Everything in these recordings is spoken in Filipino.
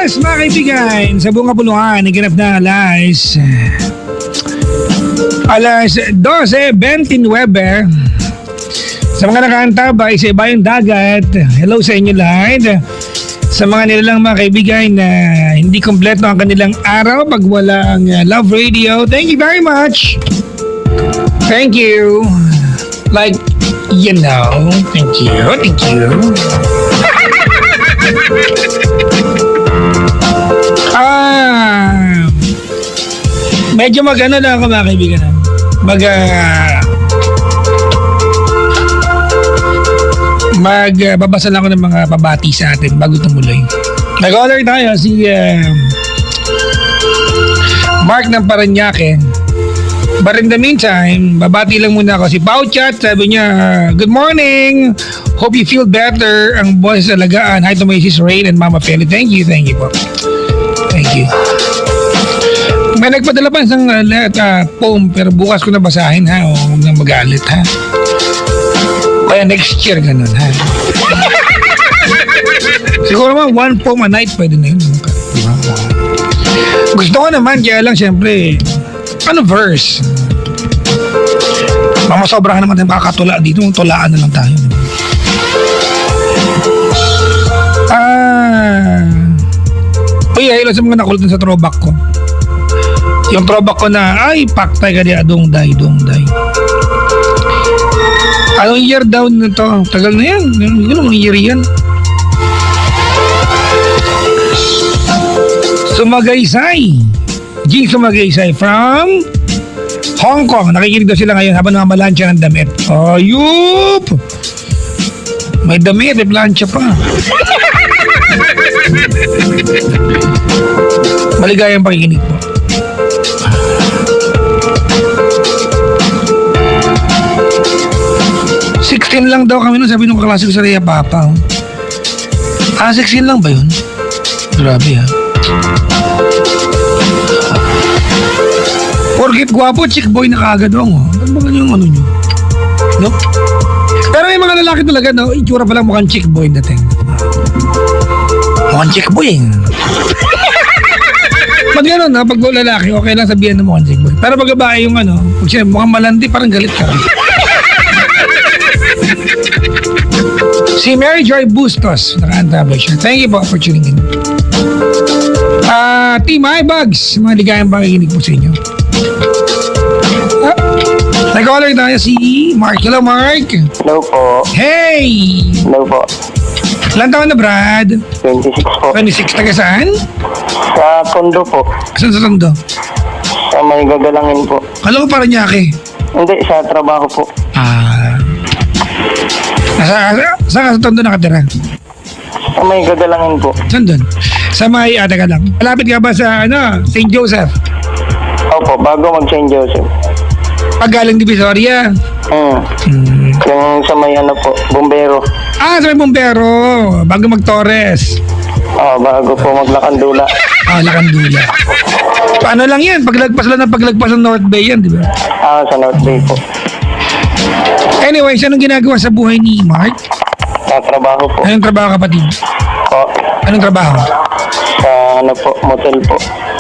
Yes, mga kaibigan, sa buong kapuluhan, naganap na alas 12:29. Sa mga nakaantabay sa ibayong dagat, hello sa inyo lahat. Sa mga nilalang mga kaibigan na hindi kompleto ang kanilang araw pag walang Love Radio, thank you very much. Thank you. Like, you know, thank you. Medyo mag-ano lang ako mga kaibigan. Magbabasa lang ako ng mga pabati sa atin bago tumuloy. Nag-order tayo si Mark ng Paranaque. But in the meantime, babati lang muna ako si Pauchat. Sabi niya, good morning. Hope you feel better. Ang boss sa alagaan. Hi to my sis Rain and Mama Peli. Thank you po. Thank you. May nagpadala pa isang poem pero bukas ko na basahin ha. O huwag nang magalit ha. Kaya next year ganun ha. Siguro naman one poem a night pwede na yun. Gusto ko naman kaya lang syempre verse? Mamasobrahan naman tayo makakatula dito. Tulaan na lang tayo. Uy, hello sa mga nakulitan sa throwback ko. Yung throwback ko na, ay, paktay ka diya, dongday. Anong year daw na to? Tagal na yan. Anong year yan? Sumagaysay. Jing Sumagaysay from Hong Kong. Nakikinig daw sila ngayon habang namamalansya ng damit. Ayup! May damit, may plancha pa. Maligayang pakikinig po. $16 lang daw kami nun, sabi nung kaklase ko sa Rhea Papa. 16 lang ba yun? Grabe ha. Porkit gwapo, chick boy na kagad ako. Ano ba yung ano nyo? No? Pero may mga lalaki talaga, no? Itsura pa lang mukhang chick boy dating. Mukhang chick boy eh. Pag gano'n ha, pag lalaki, okay lang sabihan na mukhang chick boy. Pero pag babae yung pag sinabi mukhang malandi, parang galit ka. Si Mary Joy Bustos, naka-antabay siya. Thank you po for tuning in. Team iBugs, mga ligayang pakikinig po sa inyo. Nag-order tayo si Mark. Hello, Mark. Hello po. Hey! Hello po. Ilan taon na, Brad? 26 po. 26. Taga saan? Sa Tondo po. Saan sa Tondo? Sa may gagalangin po. Kala ko Paranaque. Hindi, sa trabaho po. Saan ka sa Tondo nakatira? Sa may gagalangin po. Saan doon? Sa may, teka lang. Malapit ka ba sa, St. Joseph? Opo, bago mag-St. Joseph. Pag galing Divisoria? Yung sa may po, Bombero. Sa may Bombero. Bago mag-Torres. Bago po maglakandula. Lakandula. Paano lang yan? Paglagpas lang ng paglagpas ng North Bay yan, di ba? Sa North Bay po. Anyways, anong ginagawa sa buhay ni Mark? Sa trabaho po. Anong trabaho, kapatid? Po. Anong trabaho? Sa motel po.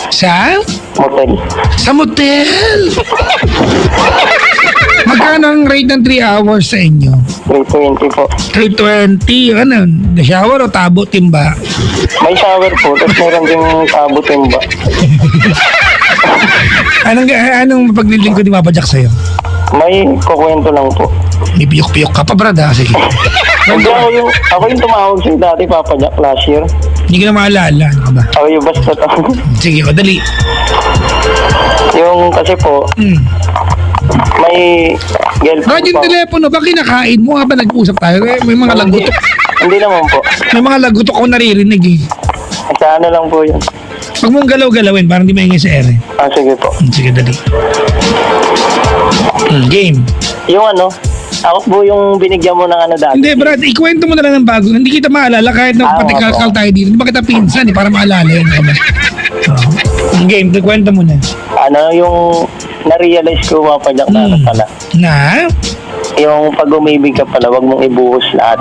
Sa? Motel. Sa motel! Magkano ang rate ng 3 hours sa inyo? 320 po. 320. Ano? The shower o tabo, timba? May shower po, tapos meron ding tabo timba. Anong paglilingkod ni Papa Jack sa'yo? May kukwento lang po. May piyok-piyok ka pa, Brad, ha? Sige. Hindi ako yung tumawag sa dati, Papa Jack, last year. Hindi ko na maalala. Ano ka ba? Ako yung basta to. Sige, dali. Yung kasi po, may girlfriend Bakit yung po. telepono, bakit kinakain mo habang nag-usap tayo? May mga lagutok. Hindi naman po. May mga lagutok ako naririnig eh. Sa ano lang po yun. Pag mong galaw-galawin, parang di maingay sa ere. Sige po. Sige, dali. Game. Yung ako po yung binigyan mo ng dati. Hindi, Brad, ikwento mo na lang ng bago. Hindi kita maalala kahit na patikal-kal tayo dito. Hindi ba kita pinsan para maalala yun? Game, ikwento mo na. Yung na-realize ko, Papa Jack, na pala. Na? Yung pag umibig ka pala, wag mong ibuhos lahat.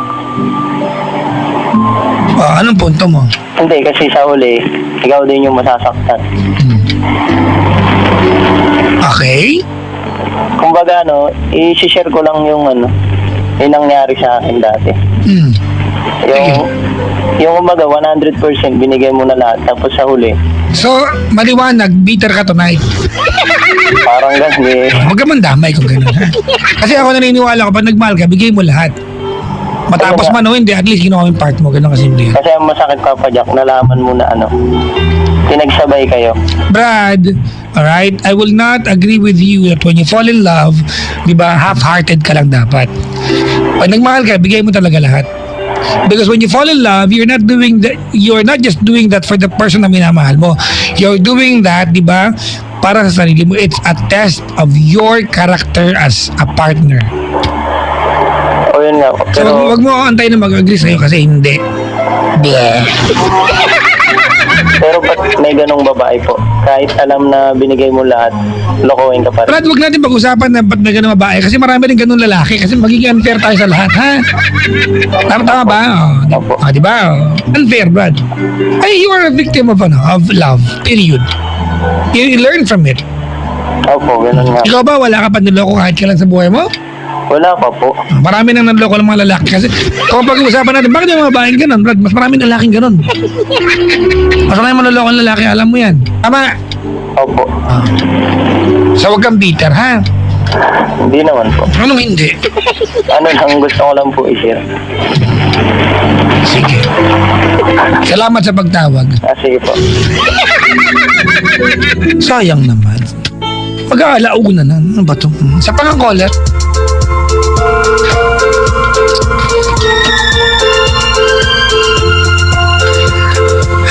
Anong punto mo? Hindi, kasi sa huli, ikaw din yung masasaktan. Okay. Kumbaga, i-share ko lang yung nangyari sa akin dati. Hmm. Yung kumbaga, 100% binigay mo na lahat, tapos sa huli, So, maliwanag, bitter ka tonight. parang ganun Huwag ka mandamay kung gano'n, ha? Kasi ako naniniwala ko, pag nagmahal ka, bigay mo lahat. Matapos man o hindi, at least ginawa mo yung part mo. Gano'n kasi hindi. Kasi ang masakit, Papa Jack, nalaman mo na pinagsabay kayo. Brad, alright, I will not agree with you that when you fall in love, di ba, half-hearted ka lang dapat. Pag nagmahal ka, bigay mo talaga lahat. Because when you fall in love, you're not just doing that for the person na minamahal mo. You're doing that, di ba, para sa sarili mo. It's a test of your character as a partner. O yun nga. So, Pero, wag mo ako antayin na mag-agree sa'yo kasi hindi. Blah. pero ba't may ganong babae po? Kahit alam na binigay mo lahat, lokohin ka pa rin. Brad, wag natin pag-usapan na ba't may ganun babae kasi marami rin ganun lalaki kasi magiging unfair tayo sa lahat, ha? Tama ba? Opo. Di ba? Unfair, Brad. Ay, you are a victim of love. Period. You learn from it. Opo, ganun nga. Ikaw ba, wala ka pa niloko kahit kailan sa buhay mo? Wala pa po. Marami nang nanloko ng mga lalaki kasi kung pag-uusapan natin, bakit yung mga babaeng ganun, Brad? Mas maraming lalaking ganun. Mas maraming manloloko ng lalaki, alam mo yan. Tama? Opo. So, wag kang bitter, ha? Hindi naman po. Anong hindi? Lang gusto ko lang po i-share. Sige. Salamat sa pagtawag. Sige po. Sayang naman. Mag-aalauna na. Ano ba ito? Sa pang-caller.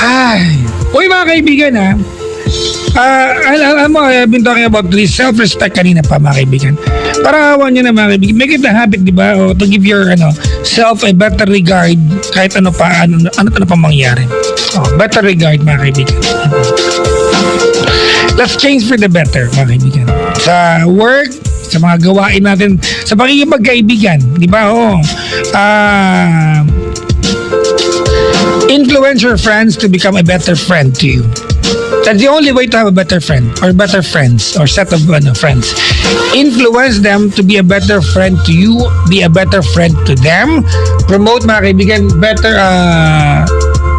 Ay. Uy mga kaibigan ha. Alam mo, I've been talking about this self-respect kanina pa mga kaibigan. Para awan nyo na mga kaibigan. Make it a habit, di ba? O to give your self a better regard kahit ano pa mangyari. Better regard mga kaibigan. Let's change for the better mga kaibigan. Sa work, sa mga gawain natin, sa pakikipagkaibigan, di ba? Influence your friends to become a better friend to you. That's the only way to have a better friend or better friends or set of friends. Influence them to be a better friend to you, be a better friend to them. Promote mga kaibigan, better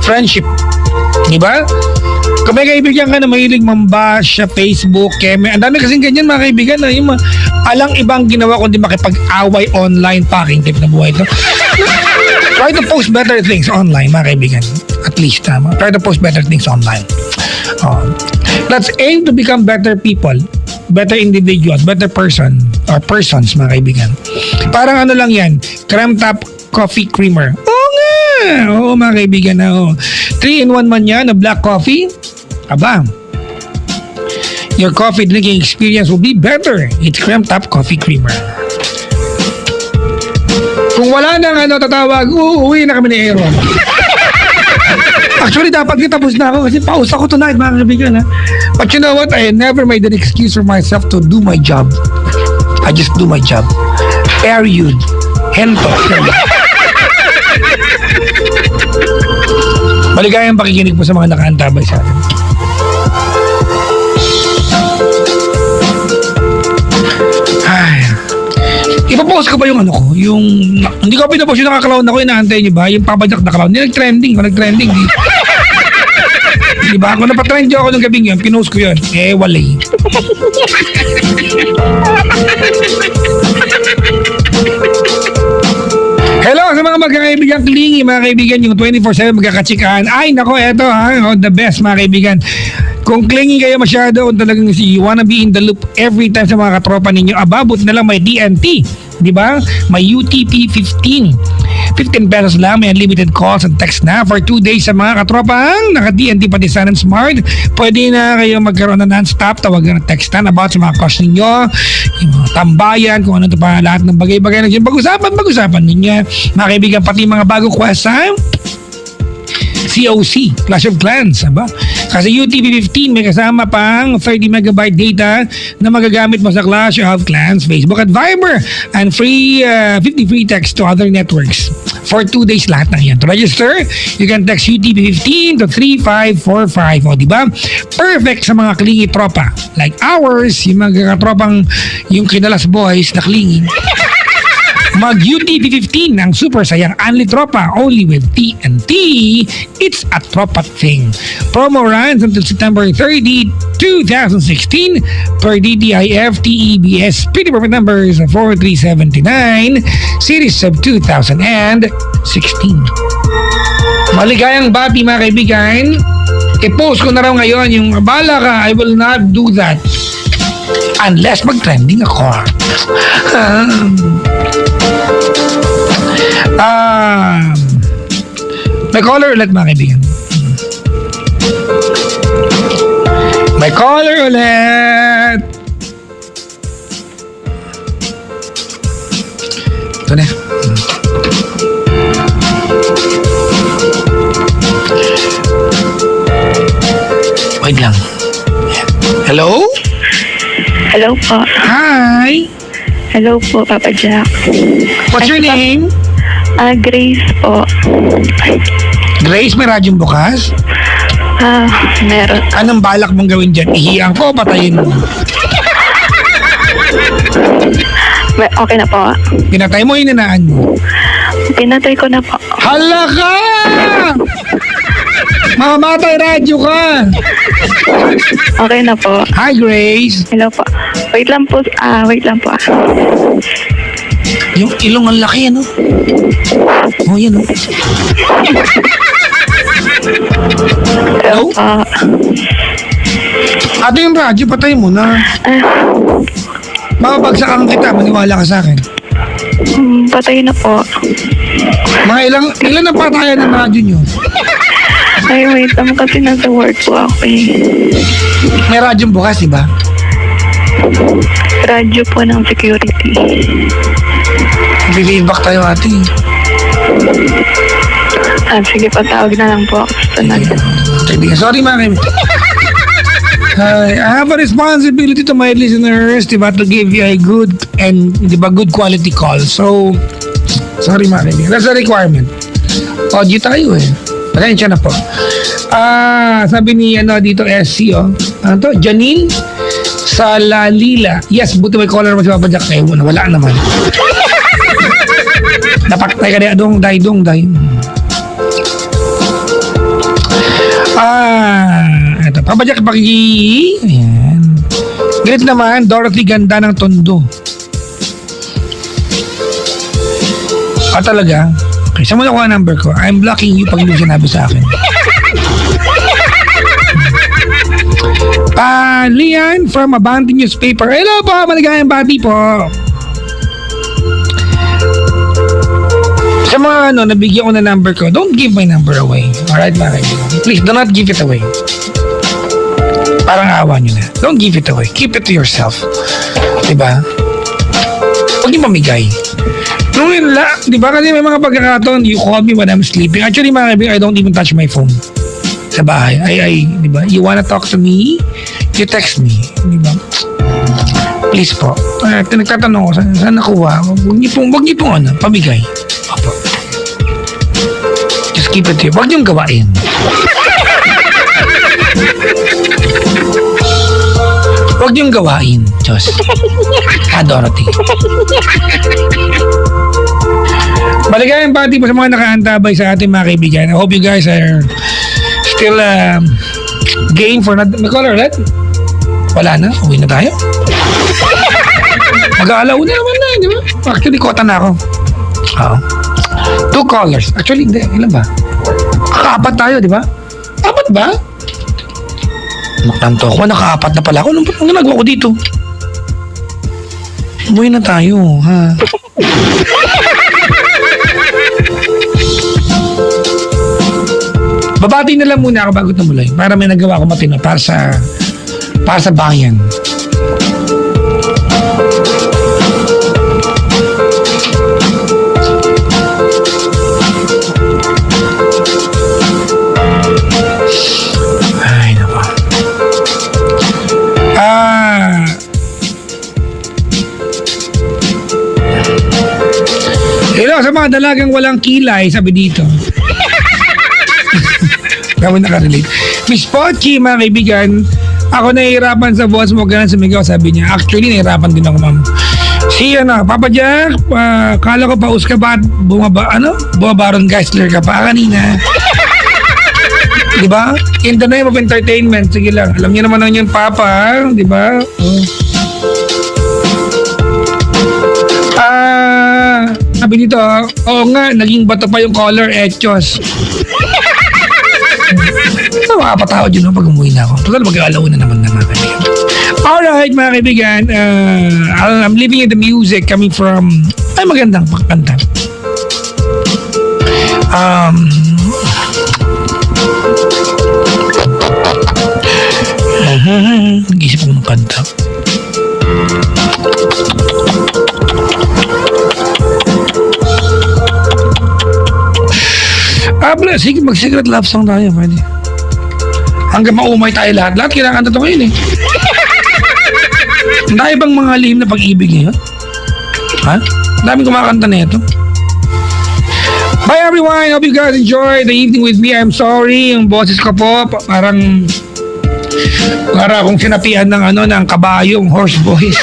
friendship. Di ba? Kung may kaibigan ka na mahilig mambash sa Facebook, keme, ang dami kasing ganyan mga kaibigan na yung alang ibang ginawa kundi makipag-away online, packing tip na buhay ito. Try to post better things online mga kaibigan. At least, try to post better things online. Let's aim to become better people, better individuals, better person or persons mga kaibigan. Parang lang yan, Creme Top Coffee Creamer. Oo mga kaibigan na 3-in-1 man yan na black coffee. Aba, your coffee drinking experience will be better. It's Creme Top Coffee Creamer. Kung wala nang tatawag, uuwi na kami ni Aaron. Actually, dapat tapos na ako kasi paus ako tonight mga kaibigan. But you know what? I never made an excuse for myself to do my job. I just do my job. Period. Hento. Maligayang pakikinig po sa mga nakaantabay sa atin. Ay. Ipapost ko ba yung yung hindi ko pinapost yung nakakalaon ako, inaantay niyo ba? Yung Papa Jack na clown. Hindi nag-trending. Diba? Kung napatrend ako nung gabing yun, pinost ko yun. Walay. Hello sa mga magkakaibigan klingi, mga kaibigan, yung 24/7 magkakatsikahan. Ay, nako, eto the best mga kaibigan. Kung clingy kayo masyado, kung talagang you wanna be in the loop every time sa mga katropa ninyo, ababot na lang may DNT. Diba? May UTP 15 pesos lang, may unlimited calls and text na for 2 days sa mga katropang naka-DNT pati Sun and Smart. Pwede na kayo magkaroon na non-stop tawagan at textan about sa mga cost ninyo, yung mga tambayan, kung ano to pa, lahat ng bagay-bagay na dyan. Pag-usapan ninyo mga kaibigan, pati mga bagong quest COC, Clash of Clans, aba? Kasi UTP-15 may kasama pang 30 megabyte data na magagamit mo sa Clash of Clans, Facebook at Viber, and 50 free text to other networks for 2 days lahat ng yan. To register, you can text UTP-15 to 3545. O, diba? Perfect sa mga klingi tropa. Like ours, yung mga katropang yung Kinalas Boys na klingi. Mag UTP-15 ang super sayang Unli Tropa only with TNT. It's a tropa thing. Promo runs until September 30, 2016 per DTIF TEBS pretty perfect numbers 4379 series of 2016. Maligayang bati mga kaibigan. I-post ko na raw ngayon yung bala ka, I will not do that unless mag-trending ako. May caller ulit mga kaibigan. May caller ulit. Ito na. Wait lang. Hello? Hello po. Hi. Hello po, Papa Jack. What's your name? Grace po. Grace, may radyong bukas? Meron. Anong balak mong gawin dyan? Ihiyan ko o patayin mo? Okay na po. Pinatay mo, hinanaan mo. Pinatay ko na po. Hala ka! Mamamatay radyo ka! Okay na po. Hi, Grace. Hello po. Wait lang po. Wait lang po. Yung ilong ang laki, ano? Oh, yan, oh. Hello? Ato yung radyo, patay mo na. Mapapagsakan kita, maniwala ka sa akin. Patay na po. Mga ilan ang patayan ng radyo nyo? Ay, wait lang kasi nasa work po ako eh. May radyong bukas, di ba? Radyo po ng security. Feedback tayo, ate. Sige, patawag na lang po ako sa natin. Sorry, mga I have a responsibility to my listeners, diba, to give you a good and, diba, good quality call. So, sorry, mga kaibigan. That's a requirement. Audio tayo eh. Pasensya na po. Sabi ni, dito, SC, ano to? Janine Salalila. Yes, buti may caller mo si Papa Jack. Kayo muna, wala naman. Napaktay ka na, dong day. Ito, Papa Jack, ayan. Galit naman, Dorothy Ganda ng Tondo. Talaga? Okay, saan mo nakuha number ko? I'm blocking you pag hindi sinabi sa akin. Lian from Abante Newspaper. Hello po, maligayang bati po. Sa mga nabigyan ko na number ko, don't give my number away. Alright, mga kaibigan? Please, do not give it away. Parang awa nyo na. Don't give it away. Keep it to yourself. Diba? Huwag niyo mamigay. Diba kasi may mga pagkakataon, you call me when I'm sleeping. Actually, mga kaibigan, I don't even touch my phone. Sa bahay. Diba? You wanna talk to me? You text me. Diba? Please po. Nagtatanong ko, saan nakuha? Huwag niyo pong pamigay. Opo. Just keep it here. Huwag niyong gawain. Huwag niyong gawain, Diyos. Dorothy. Maligayang pati po sa mga nakaantabay sa ating mga kaibigan. I hope you guys are still game for may caller ulit? Wala na? Uwi na tayo? Mag-aalaw na naman na, di ba? Actually, kota na ako. Oo. 2 callers. Actually, hindi. Ilan ba? Nakaapat tayo, di ba? Apat ba? Naktanto ako. Nakaapat na pala ako. Anong ginagawa ko dito? Umuwi na tayo, ha? Babati na lang muna ako bago tumuloy para may nagawa ko matino para sa bayan. dalagang walang kilay, sabi dito. Kami nakarelate. Miss Pochi, mga kaibigan, ako nahihirapan sa boss mo, ganun sumigaw, sabi niya. Actually, nahihirapan din ako, ma'am. Si Papa Jack, kala ko paus ka ba? Bumabaron Geisler ka pa kanina. Di ba? In the name of entertainment, sige lang. Alam niyo naman yung Papa, di ba? Sabi dito, oo nga, naging bato pa yung color etchos. Ito makapatawad yun pag umuwi na ako. Total, mag-aalaw na naman mga kaibigan. Alright, mga kaibigan, I'm leaving you the music coming from, ay magandang pakanta. Nag-isip ko ng kanta. Sige, mag-secret love song tayo, pwede. Hanggang maumay tayo lahat. Lahat kinakanta ito ngayon eh. Ang dami bang mga lihim na pag-ibig ngayon? Ha? Ang daming kumakanta na ito. Bye everyone! Hope you guys enjoy the evening with me. I'm sorry, yung boses ko po, para akong sinapian ng kabayong horse voice.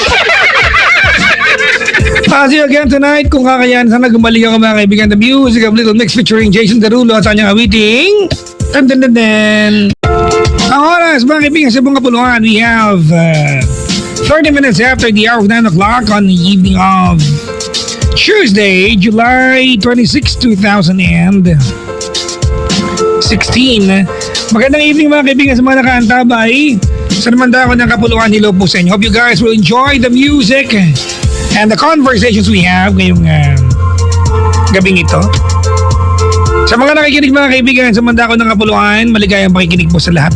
See you again tonight. Kung kakayan, sana gumaling ako mga kaibigan. The music of Little Mix featuring Jason Derulo at sa kanyang awiting. Ang oras, mga kaibigan, sa buong Kapuluan, we have 30 minutes after the hour of 9 o'clock on the evening of Tuesday, July 26, 2016. Magandang evening mga kaibigan sa mga nakaantabay. Sa namanda ako ng Kapuluan, hello po sa inyo. Hope you guys will enjoy the music and the conversations we have ngayong gabing ito. Sa mga nakikinig mga kaibigan, sa manda ko ng Kapuluan, maligayang pakikinig po sa lahat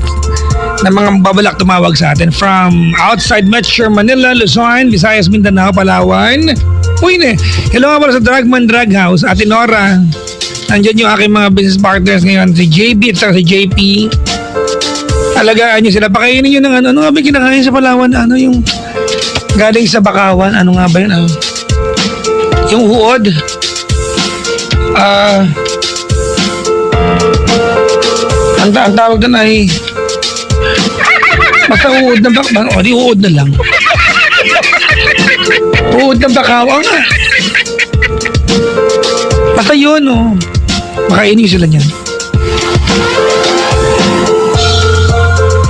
ng mga babalak tumawag sa atin from outside Metro Manila, Luzon, Visayas, Mindanao, Palawan. Uy ne, hello nga pala sa Dragman Drag House, Ate Nora. Nandiyan yung aking mga business partners ngayon, si JB at si JP. Alagaan nyo sila, pakainin nyo ng ano nga ba kinakain sa Palawan, yung galing sa Bakawan, ano nga ba yun? Yung huod. Ang tawag doon ay basta huod na Bakawan. O, di huod na lang. Huod na Bakawan nga. Basta yun, makainin sila niyan.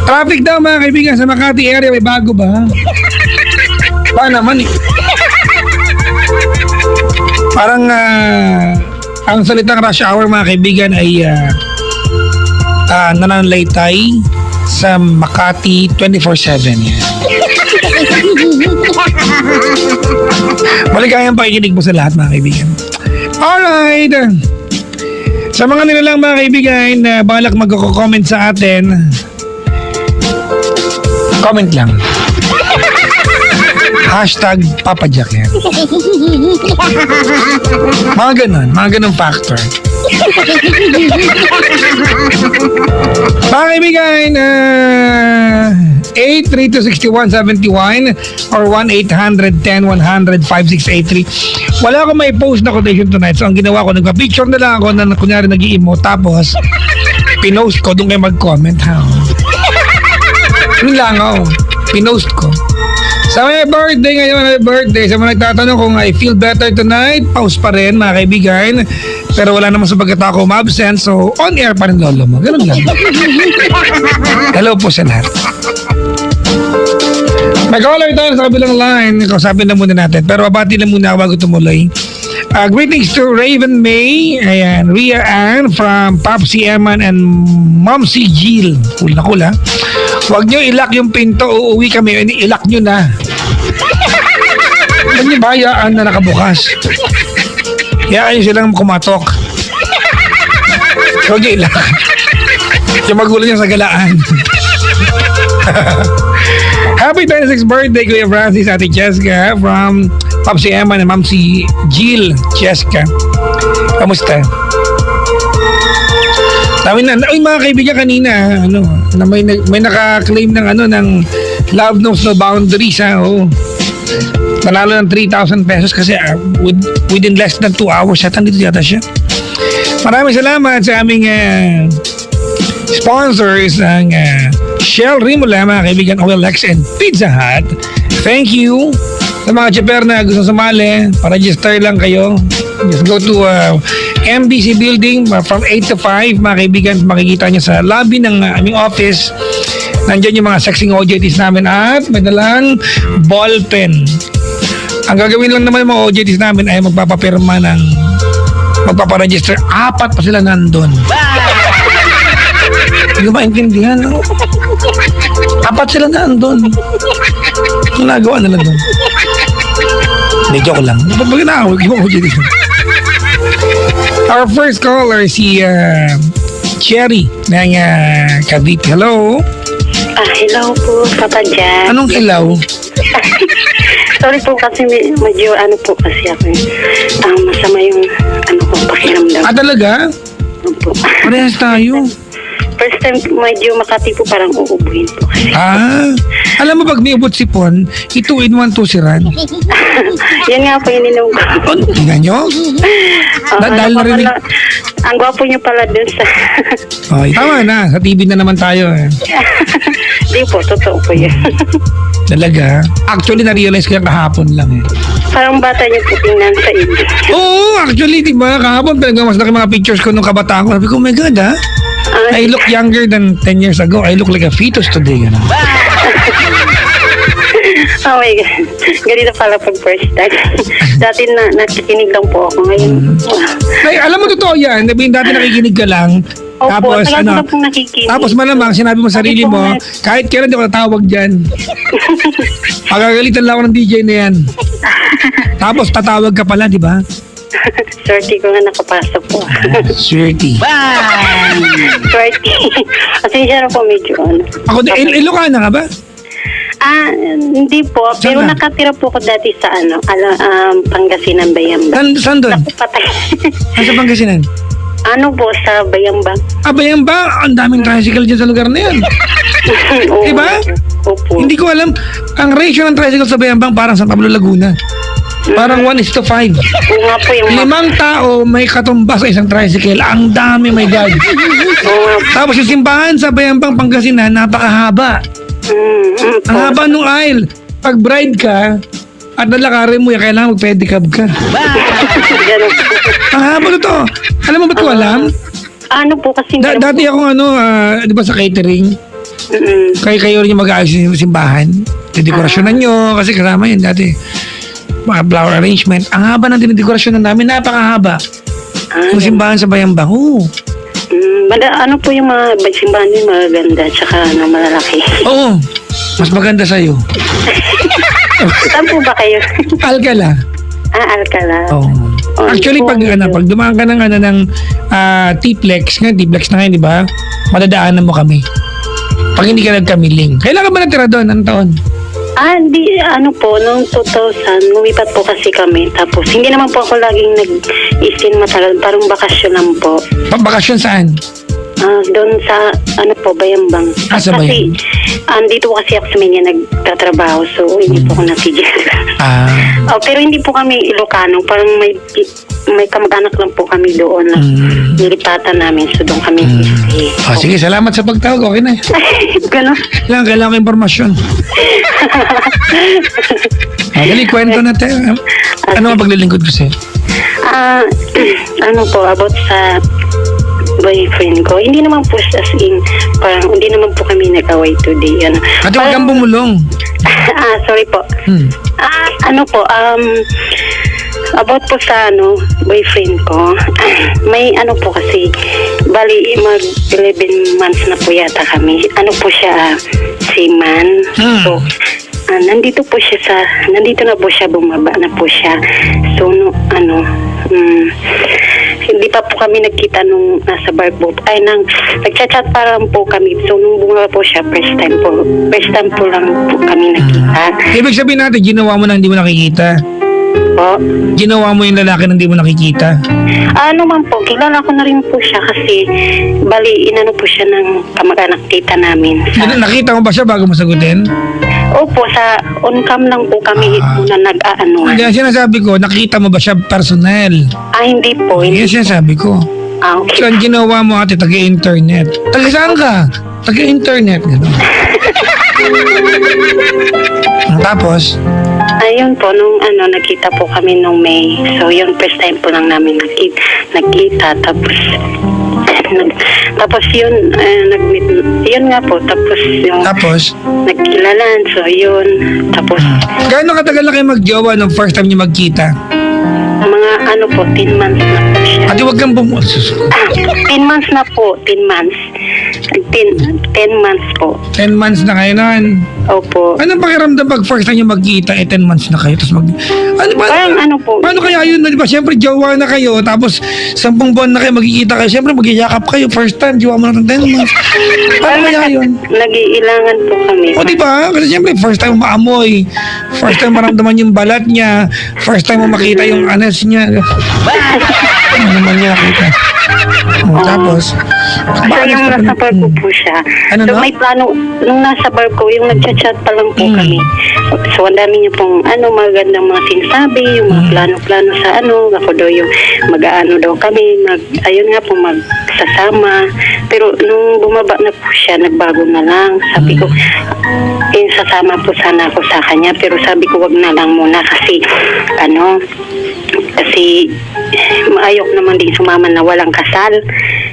Traffic daw mga kaibigan sa Makati area, may bago ba? Pa naman eh. Parang ang salitang rush hour mga kaibigan ay nananlaytay sa Makati 24/7 yan. Maligayang pakikinig mo sa lahat mga kaibigan. Alright. Sa mga nilalang mga kaibigan na balak mag-comment sa atin, comment lang. Hashtag Papa Jack yan. Mga ganun factor. Mga kaibigan, 832-6171 or 1-800-10-100-5683. Wala akong may post na quotation tonight. So ang ginawa ko, nagpa-picture na lang ako na kunyari nag-i-emo. Tapos, pinost ko, doon kayo mag-comment ha. Yun lang pinost ko. Sa may birthday ngayon, sa mga nagtatanong kung I feel better tonight, pause pa rin mga kaibigan. Pero wala naman sa pagkatako absent, so on air pa rin lolo mo. Ganun lang. Hello po sa lahat. May caller tayo sa kabilang line. Kausapin na muna natin. Pero babati lang muna ako bago tumuloy. Greetings to Raven May, ayan, Rhea Ann from Popsy Eman and Momsy Jill. Cool na cool ha. Huwag nyo ilak yung pinto, uuwi kami, ilak nyo na. Huwag nyo bayaan na nakabukas. Hayaan nyo silang kumatok. Huwag nyo ilak. Yung magulo nyo sa galaan. Happy 26th birthday, Kuya Francis, Ate Jessica from Popsy Emma and Momsy Jill. Jessica, kamusta? Dami na, mga kaibigan kanina, na may naka-claim ng ng Love Knows No Boundaries, Nanalo ng 3,000 pesos kasi within less than 2 hours nandito yata siya. Maraming salamat sa aming sponsors ng Shell Rimula, mga kaibigan, OLX and Pizza Hut. Thank you. Sa mga cheper na gusto sumali, pa-register lang kayo. Just go to MBC Building from 8 to 5, mga kaibigan. Makikita nyo sa lobby ng aming office. Nandiyan yung mga sexing OJTs namin at may dalang ball pen. Ang gagawin lang naman ng mga OJTs namin ay magpapapirma ng magpaparegister. 4 pa sila nandun. Hindi ko maintindihan. 4 sila nandun. Ang nagawa nila doon. Hindi, joke lang. Pag nakawag yung OJTs. Our first caller si Cherry ng Cavite. Hello? Hello po, Papa Jan. Anong hello? Sorry po kasi medyo ano po kasi ako. Masama yung ano ko, pakiramdam. Talaga? Po. Parehas tayo. First time medyo Makati po parang uubuhin po kasi. Alam mo pag may ubot sipon, 2-in-1 tusiran. Yan nga po yung ninom ko. Tingnan nyo? Dahil narinig. Ang gwapo niyo pala dun sa... Tama na. Sa TV na naman tayo. Di po, totoo po yun. Talaga? Actually, na-realize ko yung kahapon lang Parang bata niyo po tingnan sa inyo. Oo, actually, diba? Kahapon talaga mas laki mga pictures ko nung kabataan ko. Sabi ko, oh my God, I look younger than 10 years ago. I look like a fetus today. Oh my God. Ganito pala pag first time. Dati nakikinig lang po ako. Ngayon, Ay, alam mo, totoo yan. Dati nakikinig ka lang. Opo, Tapos, tagal ko na pong nakikinig. Tapos malamang, sinabi mo sarili Bakit po mo, kahit kailan di ko natawag dyan. Pagagalitan lang ako ng DJ na yan. Tapos tatawag ka pala, di ba? Swerte ko nga nakapasok po. Swerte. Swerte. Kasi siya na po medyo ano. Ako, Ilocana ka ba? Hindi po. Pero Saan na? nakatira po ko dati sa ano, Pangasinan, Bayambang. Saan doon? Naku, patay. Sa Pangasinan? Ano po, sa Bayambang. Bayan ba? Ang daming tricycle dyan sa lugar na yan. Oo. Diba? Opo. Hindi ko alam. Ang ratio ng tricycle sa Bayambang parang San Pablo, Laguna. Parang 1:5. Oo nga po yung... 5 tao may katumbas sa isang tricycle. Ang dami, my God. Oo nga po. Tapos yung simbahan sa Bayambang, Pangasinan, napakahaba. Ang po. haba nung aisle. Pag bride ka, at nalakarin mo yan, kailangan mag-pedicab ka. Ganun po. Ang haba to. Alam mo ba't ko alam? Ano po kasi... Dati akong di ba sa catering, kayo rin yung mag-aayos yung simbahan. Didekorasyonan nyo, kasi kasama yun dati. Mga flower arrangement. Ang haba ng dinedekorasyonan namin, napakahaba. Yung simbahan sa Bayambang. Ano po yung mga simbahan yung magaganda tsaka ano, malalaki? Oo. Mas maganda sa'yo. Saan po ba kayo? Alcala. Alcala. Oo. Oh, Actually, po, pag dumaan ka ng T-Plex, T-Plex na ngayon, di ba? Madadaanan mo kami. Pag hindi ka nagkamiling. Kailan ka ba natira doon? Anong taon? Hindi, ano po, noong 2000, lumipat po kasi kami. Tapos, hindi naman po ako laging nag-istin matagal. Parang bakasyon lang po. Bakasyon saan? Doon sa, ano po, Bayambang. Sa Bayambang. Dito po kasi ako sa Minya nagtatrabaho. So, hindi po ako natigil. Pero hindi po kami Ilocano. Parang may kamag-anak lang po kami doon na nilipatan namin. So, doon kami stay. Sige, salamat sa pagtawag. Okay na. Gano'n. Kailangan ko impormasyon. Dali, kwento na tayo. Ano ang paglilingkod ko sa'yo? Ano po, about sa boyfriend ko. Hindi naman po as in, parang hindi naman po kami nag-away today. Ano. Ate, huwag kang bumulong. Sorry po. Ano po, about po sa boyfriend ko, may ano po kasi, bali mag 11 months na po yata kami. Ano po siya, seaman. So, nandito na po siya, bumaba na po siya. So, hindi pa po kami nagkita nung nasa bar po. Nagchat-chat pa lang po kami. So, nung bumaba po siya, first time po lang po kami nagkita. Ibig sabihin natin, ginawa mo na hindi mo nakikita. Po. Ginawa mo yung lalaki na hindi mo nakikita. Ano man po, kilala ko na rin po siya kasi bali, inano po siya ng kamag-anak tita namin. Nakita mo ba siya bago mo sagutin? Opo, sa on-cam lang po kami muna nag-aanuhan. Hindi, ang sinasabi ko, nakita mo ba siya personal? Hindi po. Yan sinasabi ko. Okay. So, ang ginawa mo ate, taga-internet. Taga saan ka? Taga-internet. Gano'n. Tapos, Ayun po, nung nagkita po kami nung May. So, yun, first time po lang namin nagkita. Tapos yun, nag-meet. Yun nga po, tapos yung nagkilalan. So, yun. Tapos, gaano katagal na kayo mag-jowa nung first time niyo magkita? mga 10 months na po siya. Ate, huwag kang 10 months na po, 10 months. 10 months po. 10 months na kayo nun. Opo. Anong pakiramdam pag first time niyo magkita, 10 months na kayo, tapos Parang po. Paano kaya yun? Di ba, siyempre, jowa na kayo, tapos 10 buwan na kayo magkikita kayo, siyempre, magyayakap kayo, first time, jowa mo na ng 10 months. Paano kaya yun? Nag-iilangan po kami. O, di ba? Kasi siyempre, first time mo maamoy, first time maramdaman yung balat niya, first time mo makita yung anes niya. Ano naman niya nakita? Tapos, So, yung nasa barko po siya. Ano So, no? may plano, nung nasa barko, yung nagchat-chat pa lang po kami. So, ang dami niya pong, magandang mga sinasabi, yung mga plano-plano sa ako daw yung mag-aano daw kami, ayun nga po, magsasama. Pero, nung bumaba na po siya, nagbago na lang. Sabi ko, sasama po sana ako sa kanya, pero sabi ko, wag na lang muna kasi, kasi ayok naman din sumama na walang kasal.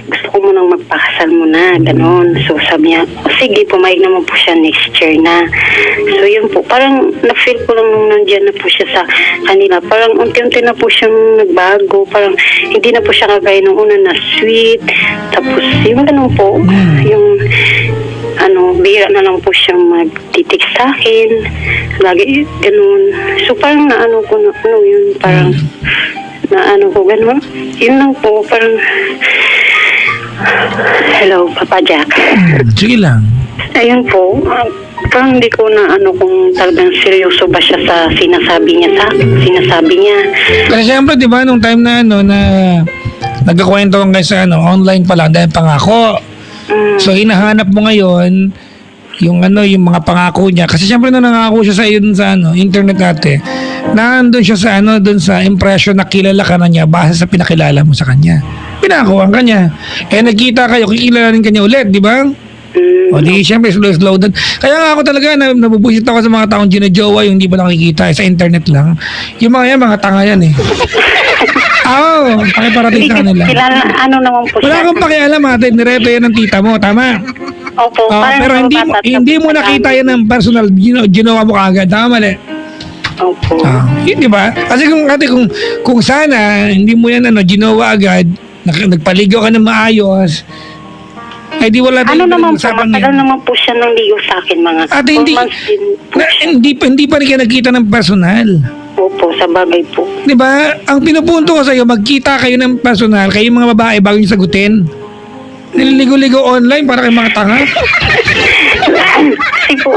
Gusto ko munang magpakasal muna, ganon. So sabi niya, sige, pumayag naman po siya next year na. So yun po, parang na-feel ko lang nung nandyan na po siya sa kanila. Parang unti-unti na po siyang nagbago. Parang hindi na po siya kagaya nung una na sweet. Tapos yung ganon po, yung bihira na lang po siyang magtitik sa akin. Lagi, ganun. So, parang ko na, yun, parang, ko, ganun. Yun lang po, parang, hello, Papa Jack. Sige lang. Ayun po, parang hindi ko na, kung talagang seryoso ba siya sa sinasabi niya. Kasi siyempre, di ba, nung time na, na nagkakwento kayo sa, online pa lang, dahil pangako. So, hinahanap mo ngayon, yung yung mga pangako niya. Kasi siyempre na nangako siya sa iyo dun sa internet natin. Nandun siya sa dun sa impression na kilala ka na niya base sa pinakilala mo sa kanya. Pinakuhan ka niya. Nagkita kayo, kikilalanin ka niya ulit, di ba? O di siyempre slow down. Kaya nga ako talaga nabubusit ako sa mga taong ginajowa yung hindi ba nakikita sa internet lang. Yung mga yan, mga tanga yan eh. Pakiparating sa kanila. Naman po siya. Wala kang pakialam ate, nireto yan ng tita mo, tama? Opo, pero hindi mo nakita yan ng personal, ginawa mo kaagad, tama mali? Opo. Yun, di ba? Kasi kung sana hindi mo yan ginawa agad, nagpaligaw ka ng maayos, ay di wala tayong naman po, usapang matagal naman po siya nang ligaw sa akin, mga Ate, hindi pa rin kayo nagkita ng personal. Opo, sa bagay po. Di ba? Ang pinupunto ko sa iyo, magkita kayo ng personal, kayo mga babae bago niyo sagutin. Nililigo-ligo online para kayo mga tanga. Kasi po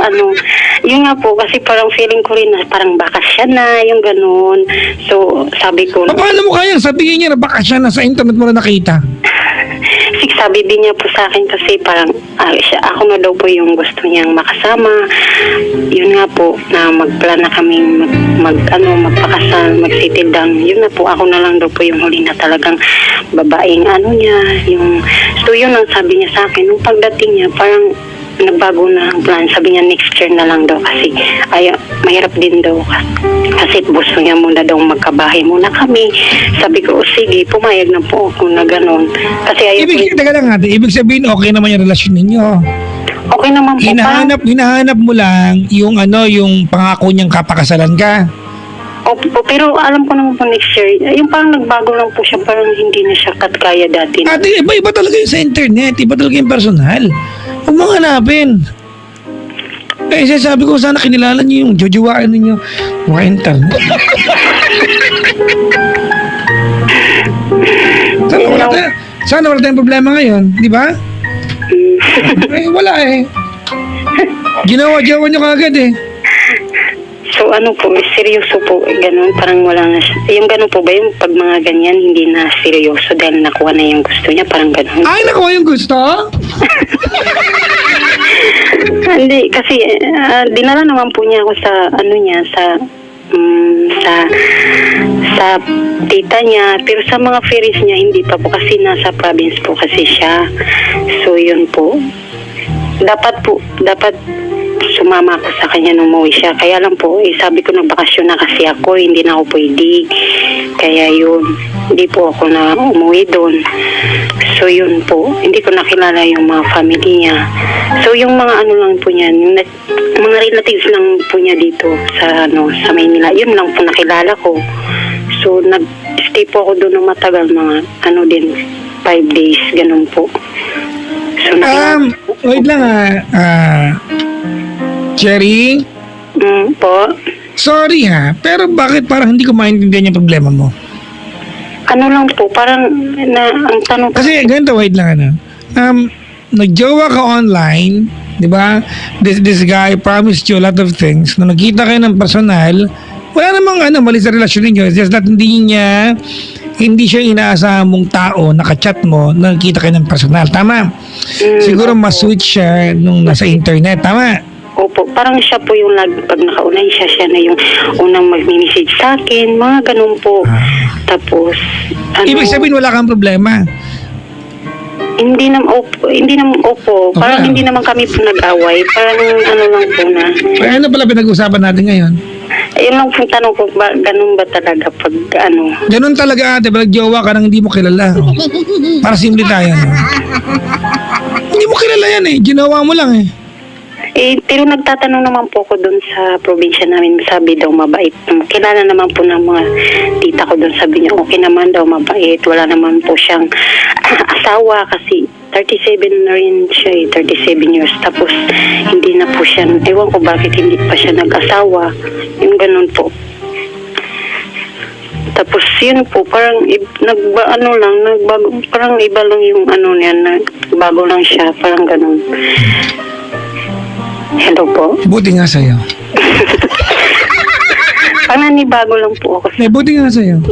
yun nga po, kasi parang feeling ko rin na parang bakasyan na, yung ganun. So, sabi ko, Paano mo kayang sabihin niya na baka siya na sa internet mo na nakita? sabi din niya po sa akin kasi parang ako na daw po yung gusto niyang makasama. Yun nga po, na magplan na kami magpakasal, mag-settle down. Yun na po, ako na lang daw po yung huli na talagang babaeng niya. So yun ang sabi niya sa akin. Nung pagdating niya, parang nagbago na ang plan. Sabi niya next year na lang daw kasi mahirap din daw kasi gusto niya muna daw magkabahay muna kami. Sabi ko, sige, pumayag na po ako na gano'n. Kasi Ibig sabihin okay naman yung relasyon ninyo. Okay naman po. Hinahanap mo lang yung yung pangako niyang kapakasalan ka. Opo, pero alam ko naman po next year, yung parang nagbago lang po siya, parang hindi na siya katkaya dati. Ate, iba talaga yung sa internet, iba talaga yung personal. Huwag mong hanapin. Sabi ko sana kinilala niyo yung jojowain ninyo. Mga internet. Sana wala tayong problema ngayon, di ba? Wala eh. Ginawa-jawa niyo kagad eh. So po, seryoso po, ganun, parang wala na siya. Yung ganun po ba, yung pag mga ganyan, hindi na seryoso dahil nakuha na yung gusto niya, parang ganun. Ay, nakuha yung gusto? Hindi, kasi dinala naman po niya ako sa ano niya, sa tita niya. Pero sa mga fairies niya, hindi pa po kasi nasa province po kasi siya. So, yun po. Dapat sumama ako sa kanya nung umuwi siya. Kaya lang po, sabi ko nagbakasyon na kasi ako, hindi na ako pwede. Kaya yun, hindi po ako na umuwi doon. So yun po, hindi ko nakilala yung mga family niya. So yung mga ano lang po niya, mga relatives lang po niya dito sa sa Maynila. Yun lang po nakilala ko. So nag-stay po ako doon ng matagal, mga 5 days, ganun po. So Wait lang Cherry? Po? Sorry pero bakit parang hindi ko maintindihan yung problema mo? Ano lang po, parang ang tanong ko. Kasi ganito, wait lang nagjowa ka online, di ba? This guy promised you a lot of things. Nung nakita kayo ng personal, wala namang mali sa relasyon ninyo. It's just that hindi siya inaasahan mong tao, nakachat mo, nakita kayo ng personal. Tama? Siguro mas sweet siya nung nasa internet. Tama? Opo, parang siya po yung pag naka-online siya na yung unang mag-message sa akin, mga ganun po. Tapos, Ibig sabihin wala kang problema. Hindi naman opo. Parang hindi naman kami po nag-away. Parang lang po na. Pero ano pala pinag-usapan natin ngayon? Ayun lang po tanong ko, ganun ba talaga pag Ganun talaga ate, pag nagjowa ka nang hindi mo kilala. Para simple tayo. Hindi mo kilala yan ginawa mo lang pero nagtatanong naman po ako doon sa probinsya namin, sabi daw mabait. Kilala naman po ng mga tita ko doon, sabi niya okay naman daw, mabait. Wala naman po siyang asawa kasi 37 na rin siya 37 years. Tapos hindi na po siya, ewan ko bakit hindi pa siya nag-asawa. Yung ganun po. Tapos yun po, parang nagbago, parang iba lang yung niya, nagbago lang siya, parang ganun. Hello po? Buti nga sa'yo. Parang nanibago lang po ako. Buti nga sa'yo.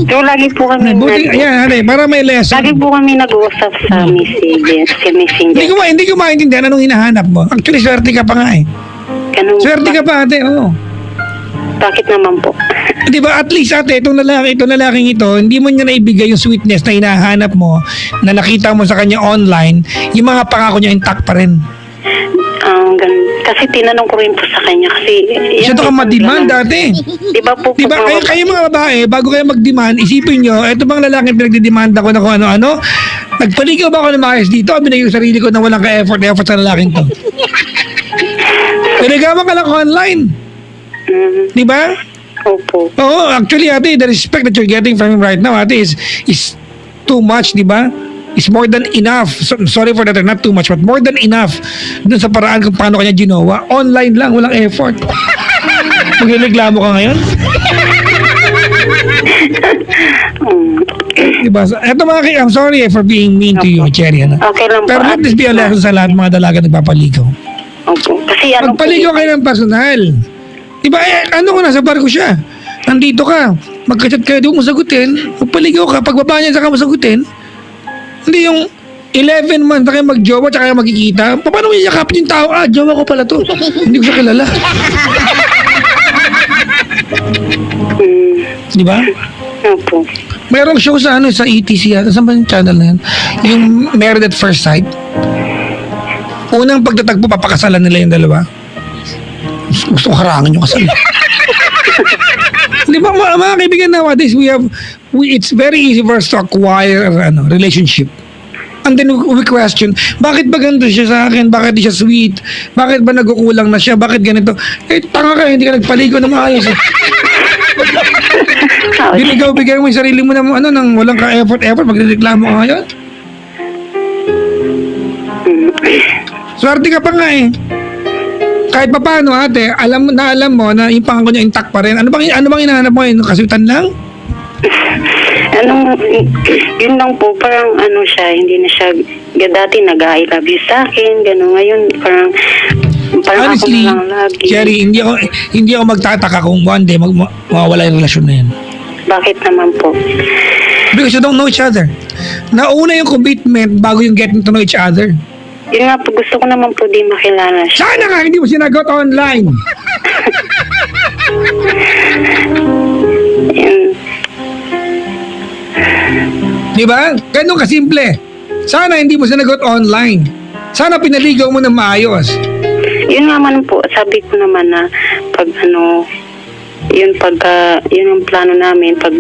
So, lagi po kami Ayan, para may lesson. lagi po kami nag-uusap sa Messenger. Hindi ko maintindihan anong hinahanap mo. Actually, swerte ka pa nga Ganun, Swerte ka pa ate, oo. Bakit naman po? Di ba, at least ate, itong lalaking ito, hindi mo niya naibigay yung sweetness na hinahanap mo, na nakita mo sa kanya online, yung mga pangako niya intact pa rin. Kasi tinanong ko rin po sa kanya kasi Siya to ka ma-demand dati. Di ba po? Di ba, kayo mga babae, bago kayo mag-demand, isipin nyo, eto bang lalaki pinagdidemand ako na kung ano-ano, nagpaligaw ba ako ng maayos dito? Binigay yung sarili ko na walang ka-effort sa lalaking to. Piligawan ka lang online. Di ba? Opo. Oo, actually ate, the respect that you're getting from him right now, ate, is too much, di ba? Is more than enough. Sorry for that, not too much, but more than enough dun sa paraan kung paano kanya ginawa. Online lang, walang effort. Magreklamo ka ngayon? Diba? Eto I'm sorry for being mean to you, Cherry. Okay lang po. Pero let this be a lesson sa lahat ng mga dalaga nagpapaligaw. Opo. Kasi Magpaligaw kayo ng personal. Diba, kung nasa barko siya, nandito ka, magkachat kayo, di mo sagutin, magpaligaw ka, pagbaba niya saka mo sagutin. Hindi yung 11 months na kayo mag-jowa tsaka kayo magkikita. Paano mo yakapin yung tao? Jowa ko pala to. Hindi ko siya kilala. Di ba? Opo. Mayroong show sa sa ETC yata. Saan ba yung channel na yan? Yung Married at First Sight. Unang pagtatagpo, papakasalan nila yung dalawa. Gusto ko harangan yung kasal. Di ba, mga kaibigan, nowadays, it's very easy for us to acquire relationship. And then we question, bakit ba ganito siya sa akin? Bakit di siya sweet? Bakit ba nagkukulang na siya? Bakit ganito? Tanga ka, hindi ka nagpaligo na maayos. Bigay mo yung sarili mo na nang walang ka-effort, magreklamo ka ngayon? Swerte ka pa nga Kahit pa paano ate, alam mo na yung pangako niya intact pa rin. Ano bang hinahanap mo ngayon? Kasutan lang? Yun lang po, parang siya, hindi na siya, dati nag-I love you sa akin, gano'n. Ngayon, parang honestly, ako lang lagi. Cherry, hindi ako magtataka kung one day mawawala yung relasyon na yan. Bakit naman po? Because you don't know each other. Nauna yung commitment bago yung getting to know each other. Yun nga po, gusto ko naman po di makilala siya. Sana nga hindi mo sinagot online. Yun. Di ba? Ganun kasimple. Sana hindi mo sinagot online. Sana pinaligaw mo ng maayos. Yun nga man po, sabi ko naman na pag yun ang plano namin pag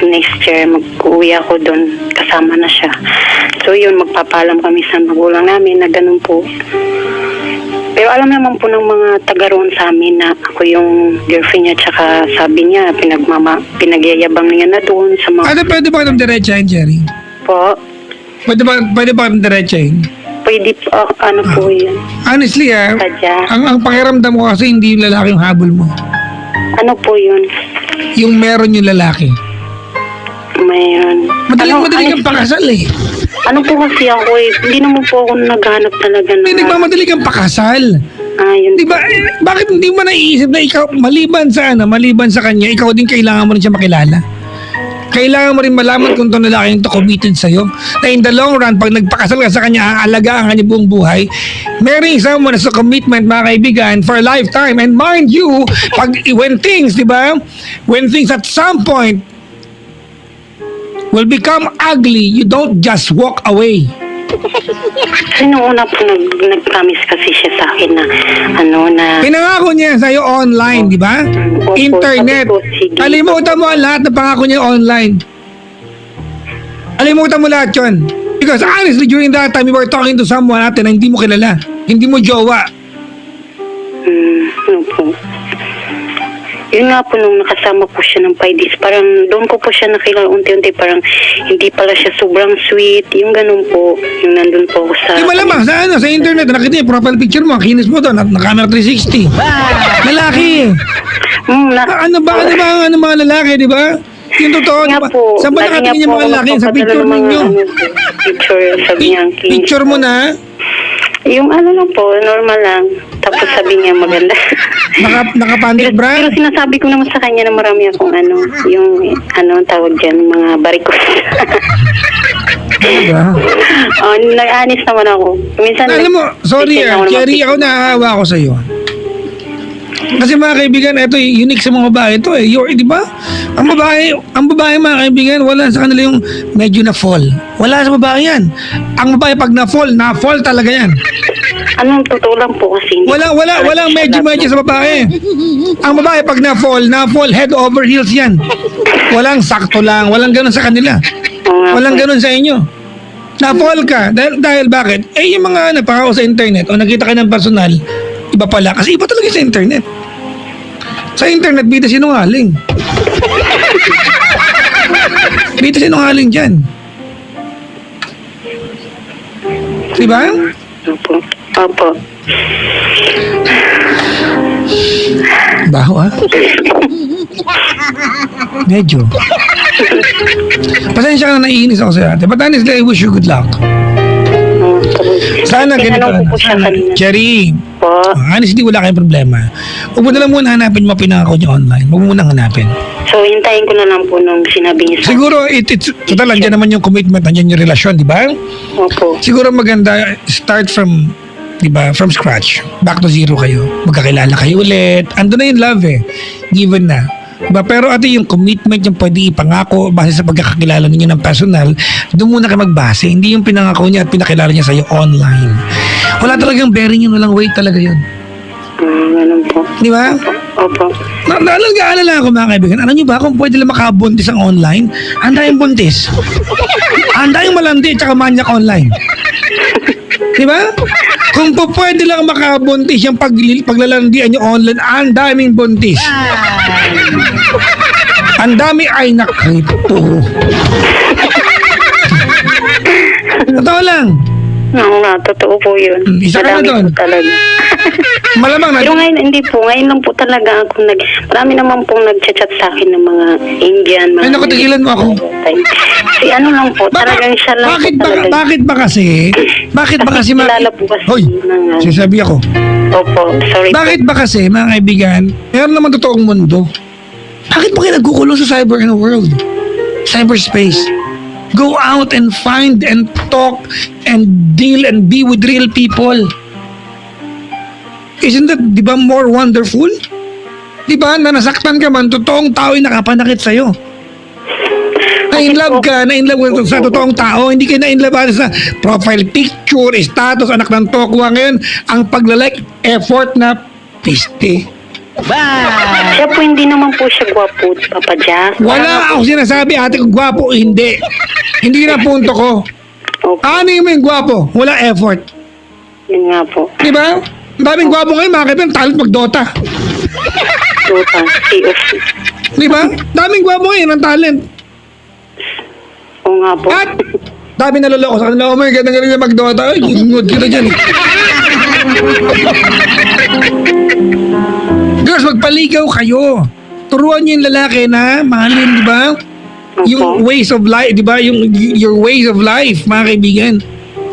next year mag-uwi ako doon, kasama na siya. So yun, magpapalam kami sa magulang namin na ganun po. Pero alam naman po ng mga taga roon sa amin na ako yung girlfriend niya, tsaka sabi niya pinagyayabang niya na doon sa mga Ano, pwede ba kitang diretsahin, Jerry? po. Pwede ba kitang diretsahin? Pwede po, ano po yun. Honestly, Sadya. ang pakiramdam ko kasi hindi yung lalaki yung habol mo. Ano po yun? Yung meron yung lalaki. Mayroon. Madali kang pakasal eh. Ano po kasi ako eh, hindi naman po ako naghanap talaga Hindi, nagmamadali kang pakasal. Yun. Di ba? Bakit hindi mo naiisip na ikaw, maliban sa kanya, ikaw din kailangan mo rin siya makilala? Kailangan mo rin malaman kung itong lalaki yung committed sa'yo. Na in the long run, pag nagpakasal ka sa kanya, aalagaan ka niya buong buhay, marrying someone as a commitment, mga kaibigan, for a lifetime. And mind you, when things, di ba? When things at some point will become ugly, you don't just walk away. Kasi nung una po nag-promise kasi siya sa akin na Pinangako niya sa'yo online, di ba? Opo, Internet. sabi ko, sige. Kalimutan mo ang lahat na pangako niya online. Kalimutan mo lahat yun. Because honestly, during that time, you were talking to someone natin na hindi mo kilala. Hindi mo jowa. ano po. Yun nga po, nung nakasama po siya ng 5 days, parang doon ko po siya nakilala unti-unti, parang hindi pala siya sobrang sweet, yung ganun po, yung nandun po ako sa... Di malamang sa internet, nakita yung profile picture mo, ang kinis mo doon, na camera 360. Lalaki. Ano ba ang mga lalaki, di ba? Yung totoo, Nga diba? po, Saan ba lagi nga nakatingin yung po mga ako lalaki? Sa magpapadala picture ng mga, ninyo. Picture, sabi niya, Picture mo na, yung ano lang po, normal lang. Tapos sabi niya maganda. nakapanty bra. Pero sinasabi ko naman sa kanya na marami akong yung tawag dyan, mga barikos. Diba? Nag-anis naman ako. Minsan, Alam mo, sorry nag-check ako ng mga Cherry, ako picture. naaawa ako sa'yo. Kasi mga kaibigan, ito unique sa mga babae ito eh. Di ba? Ang babae mga kaibigan, wala sa kanila yung medyo na fall. Wala sa babae yan. Ang babae pag na-fall talaga yan. Anong totoo lang po kasi. Walang medyo sa babae. Ang babae pag na-fall head over heels yan. Walang sakto lang, walang ganun sa kanila. Walang ganun sa inyo. Na-fall ka. Dahil bakit? Yung mga napakao sa internet o nakita ka ng personal, iba pala. Kasi iba talaga sa internet. Sa internet, bida sinungaling. Bida sinungaling dyan. Diba? Opo. Baho Medyo. Pasensya ka na naiinis ako sa ate. But honestly, I wish you good luck. Sana ganito. Tinanong ko po siya kanina. Cherry, Po. honestly, wala kayong problema. Huwag mo na lang muna hanapin yung mga pinangako niyo online. Huwag mo muna hanapin. So, hintayin ko na lang po nung sinabi niya sa Siguro, total, andyan naman yung commitment, andyan yung relasyon, di ba? Opo. Siguro maganda, start from, di ba, from scratch. Back to zero kayo. Magkakilala kayo ulit. Ando na yung love eh. Given na. Diba? Pero ate, yung commitment yung pwede ipangako base sa pagkakakilala ninyo ng personal, doon muna kayo magbase. Hindi yung pinangako niya at pinakilala niya sa'yo online. Wala talagang bearing yun, walang weight talaga yun. Ganun po. Di ba? Opo. Naalala ako mga kaibigan. Alam niyo ba kung pwede lang makabuntis ang online? Ang daming buntis. Ang daming malandi at saka manyak online. Di ba? Kung po pwede lang makabuntis yung paglalandian nyo online, ang daming buntis. Ang dami ay nakrito. Totoo lang. Oo nga, totoo po yun. Isa ka na Madami doon. po talaga. Malamang na. Pero ngayon, hindi po. Ngayon lang po talaga ako marami naman pong nag-chat sa akin ng mga Indian. Mga Ay, naku, tigilan mo ako. Si ano lang po, talagang siya lang po talaga. Bakit ba kasi kilala po kasi Hoy, ng- sinasabi ako. Opo, sorry. Bakit ba kasi, mga kaibigan, meron naman totoong mundo. Bakit ba kayo nagkukulong sa cyber world? Cyberspace. Go out and find and talk and deal and be with real people. Isn't that, di ba, more wonderful? Di ba, na nasaktan ka man, totoong tao yung nakapanakit sa'yo. Na-inlove ka sa totoong tao, hindi ka na-inlove sa profile picture, status, anak ng tokwa. Ngayon, ang paglalike, effort na piste. Siya po, hindi naman po siya gwapo, Papa Jack. Wala ako sinasabi, ate kung gwapo o hindi. Hindi na punto ko. Okay, Ano yung may gwapo? Wala effort. yun nga po. Di ba? Ang daming gwapo ngayon, mga kaibigan, talent mag-Dota. Dota, COC. Di ba? Daming gwapo ngayon, ang talent. Oo nga po. At, dami naloloko sa kanila. Oh my God, ang galing na mag-Dota. Ay, good kita dyan. Girls, magpaligaw kayo. Turuan niyo yung lalaki na mahalin, di ba? Yung ways of life, di ba? Your ways of life, mga kaibigan.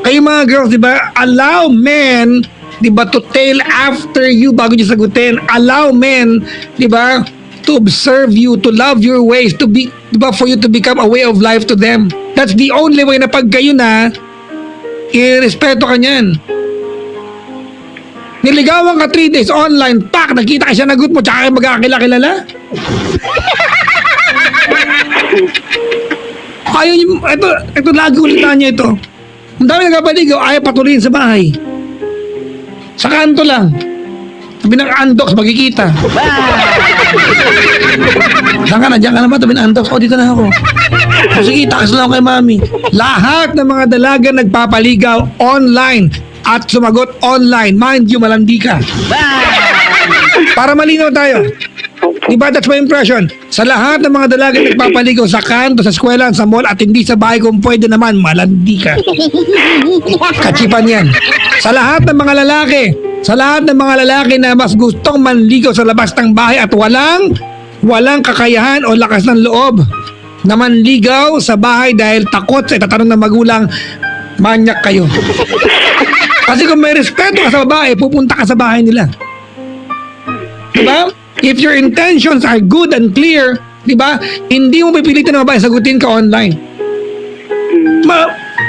Kayo mga girls, di ba? Allow men, di ba, to tail after you bago niyo sagutin. Allow men, di ba, to observe you, to love your ways, to be, di ba, for you to become a way of life to them. That's the only way na pag kayo na, irespeto ka niyan. Niligawan ka 3 days online, pak, nakita ka siya, nagot mo, tsaka kayo magkakilala. Ayaw niyo, ito lagi ulitan niyo ito. Ang dami nagpapaligaw, ayaw patuloyin sa bahay. Sa kanto lang. Tabi ng andox, magkikita. Diyan ka na ba? Tabi ng andox, dito na ako. O sige, takas lang ako kay mami. Lahat ng mga dalaga nagpapaligaw online at sumagot online. Mind you, malandi ka. Para malinaw tayo. Diba, that's my impression. Sa lahat ng mga dalaga nagpapaligaw sa kanto, sa eskwela, sa mall, at hindi sa bahay kung pwede naman, malandi ka. Kachipan yan. Sa lahat ng mga lalaki na mas gustong manligaw sa labas ng bahay at walang kakayahan o lakas ng loob na manligaw sa bahay dahil takot sa itatanong ng magulang, manyak kayo. Kasi kung may respeto ka sa babae, pupunta ka sa bahay nila. Diba? If your intentions are good and clear, diba, hindi mo pipilitin ng babae, sagutin ka online.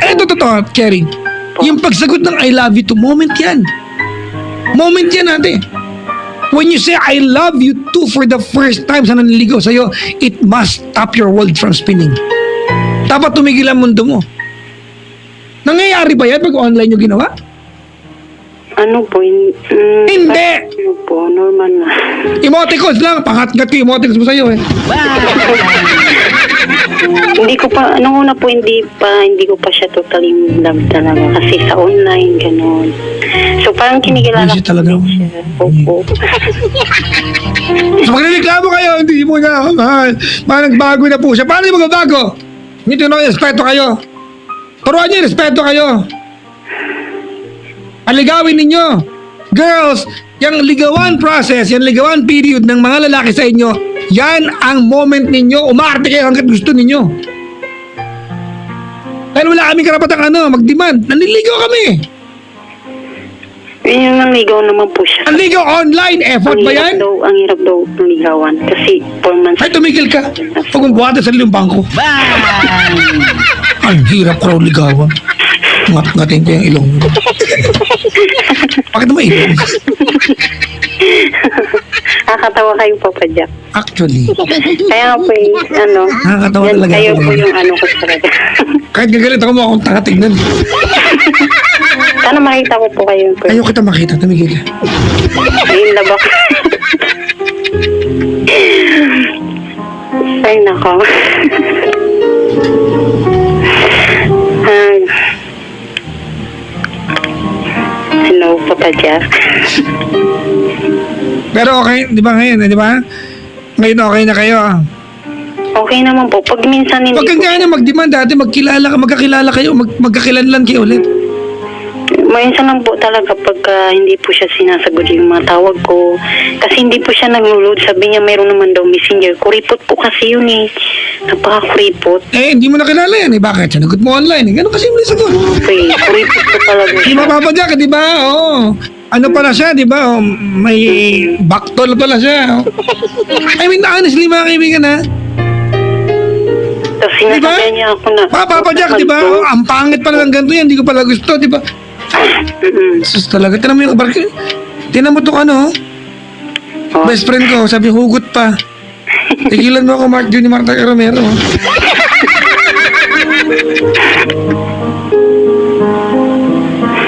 Eto totoo, Cherry. Yung pagsagot ng I love you to, moment yan. Moment yan, ate. When you say I love you too for the first time sa nanliligaw sa'yo, it must stop your world from spinning. Dapat tumigil ang mundo mo. Nangyayari ba yan pag online yung ginawa? Ano po? Hindi! Ano po? Normal na. Emoticons lang. Pangat-ngat ko emoticons mo sa'yo eh. Hindi ko pa, nung una po, hindi ko pa siya totally love talaga. Kasi sa online, gano'n. So, parang kinikilala Busy talaga. siya. Opo. So magreklamo kayo, hindi mo na mahal. Nagbago na po siya. Paano yung magbabago? Hindi na respeto kayo. Turuan niyo, respeto kayo. Paligawin ninyo. Girls, yung ligawan process, yung ligawan period ng mga lalaki sa inyo, yan ang moment ninyo. Umarte kayo hanggat gusto ninyo. Dahil wala kaming karapatang mag-demand. Nanliligaw kami. Yun yung ligaw naman po siya. Ang ligaw online, effort ba yan? Ang hirap daw ng ligawan. Kasi 4 months. Ay, tumigil ka. Huwag mong buhatan sa lilang bangko. Ang hirap ko raw ligawan. Ngat-ngatin ko yung ilong. Bakit naman ilong? Nakakatawa kayo, Papa Jack. Actually, Kaya nga po Nakakatawa yan, talaga kayo ako. po yung ko talaga. kahit gagalit ako mo akong takatignan. Sana makita ko po kayo. Ayaw kita makita, tumigil ka. Ayun na ba? Ay, nako. Hello, Papa Jack. Pero okay, di ba ngayon, di ba? Ngayon okay na kayo. Okay naman po. Pag minsan hindi Huwag kang po, kaya na mag-demand dati, magkakilala kayo, magkakakilanlan kayo ulit. minsan lang po talaga pagka hindi po siya sinasagot yung mga tawag ko. Kasi hindi po siya nag-load. Sabi niya mayroon naman daw messenger. Kuripot po kasi yun eh. Napaka-kuripot. Eh, hindi mo nakilala yan eh. Bakit? Sinagot mo online eh. Ganun kasi mo sagot. Okay, kuripot po talaga Di siya. mapapadyak, di ba? Oo. Ano pala siya, di ba? May baktol pala siya. I mean, honestly, mga kaibigan ha. Kasi Sinasabi niya ako na... Papa Jack, di ba? Oh, ang pangit pala ng ganito yan. Hindi ko pala gusto, di ba? Sus talaga. Tinan mo yung kabarka. Tinan mo itong ano. Oh. Best friend ko. Sabi, hugot pa. Tigilan mo ako, Mark Jr. Marta Romero.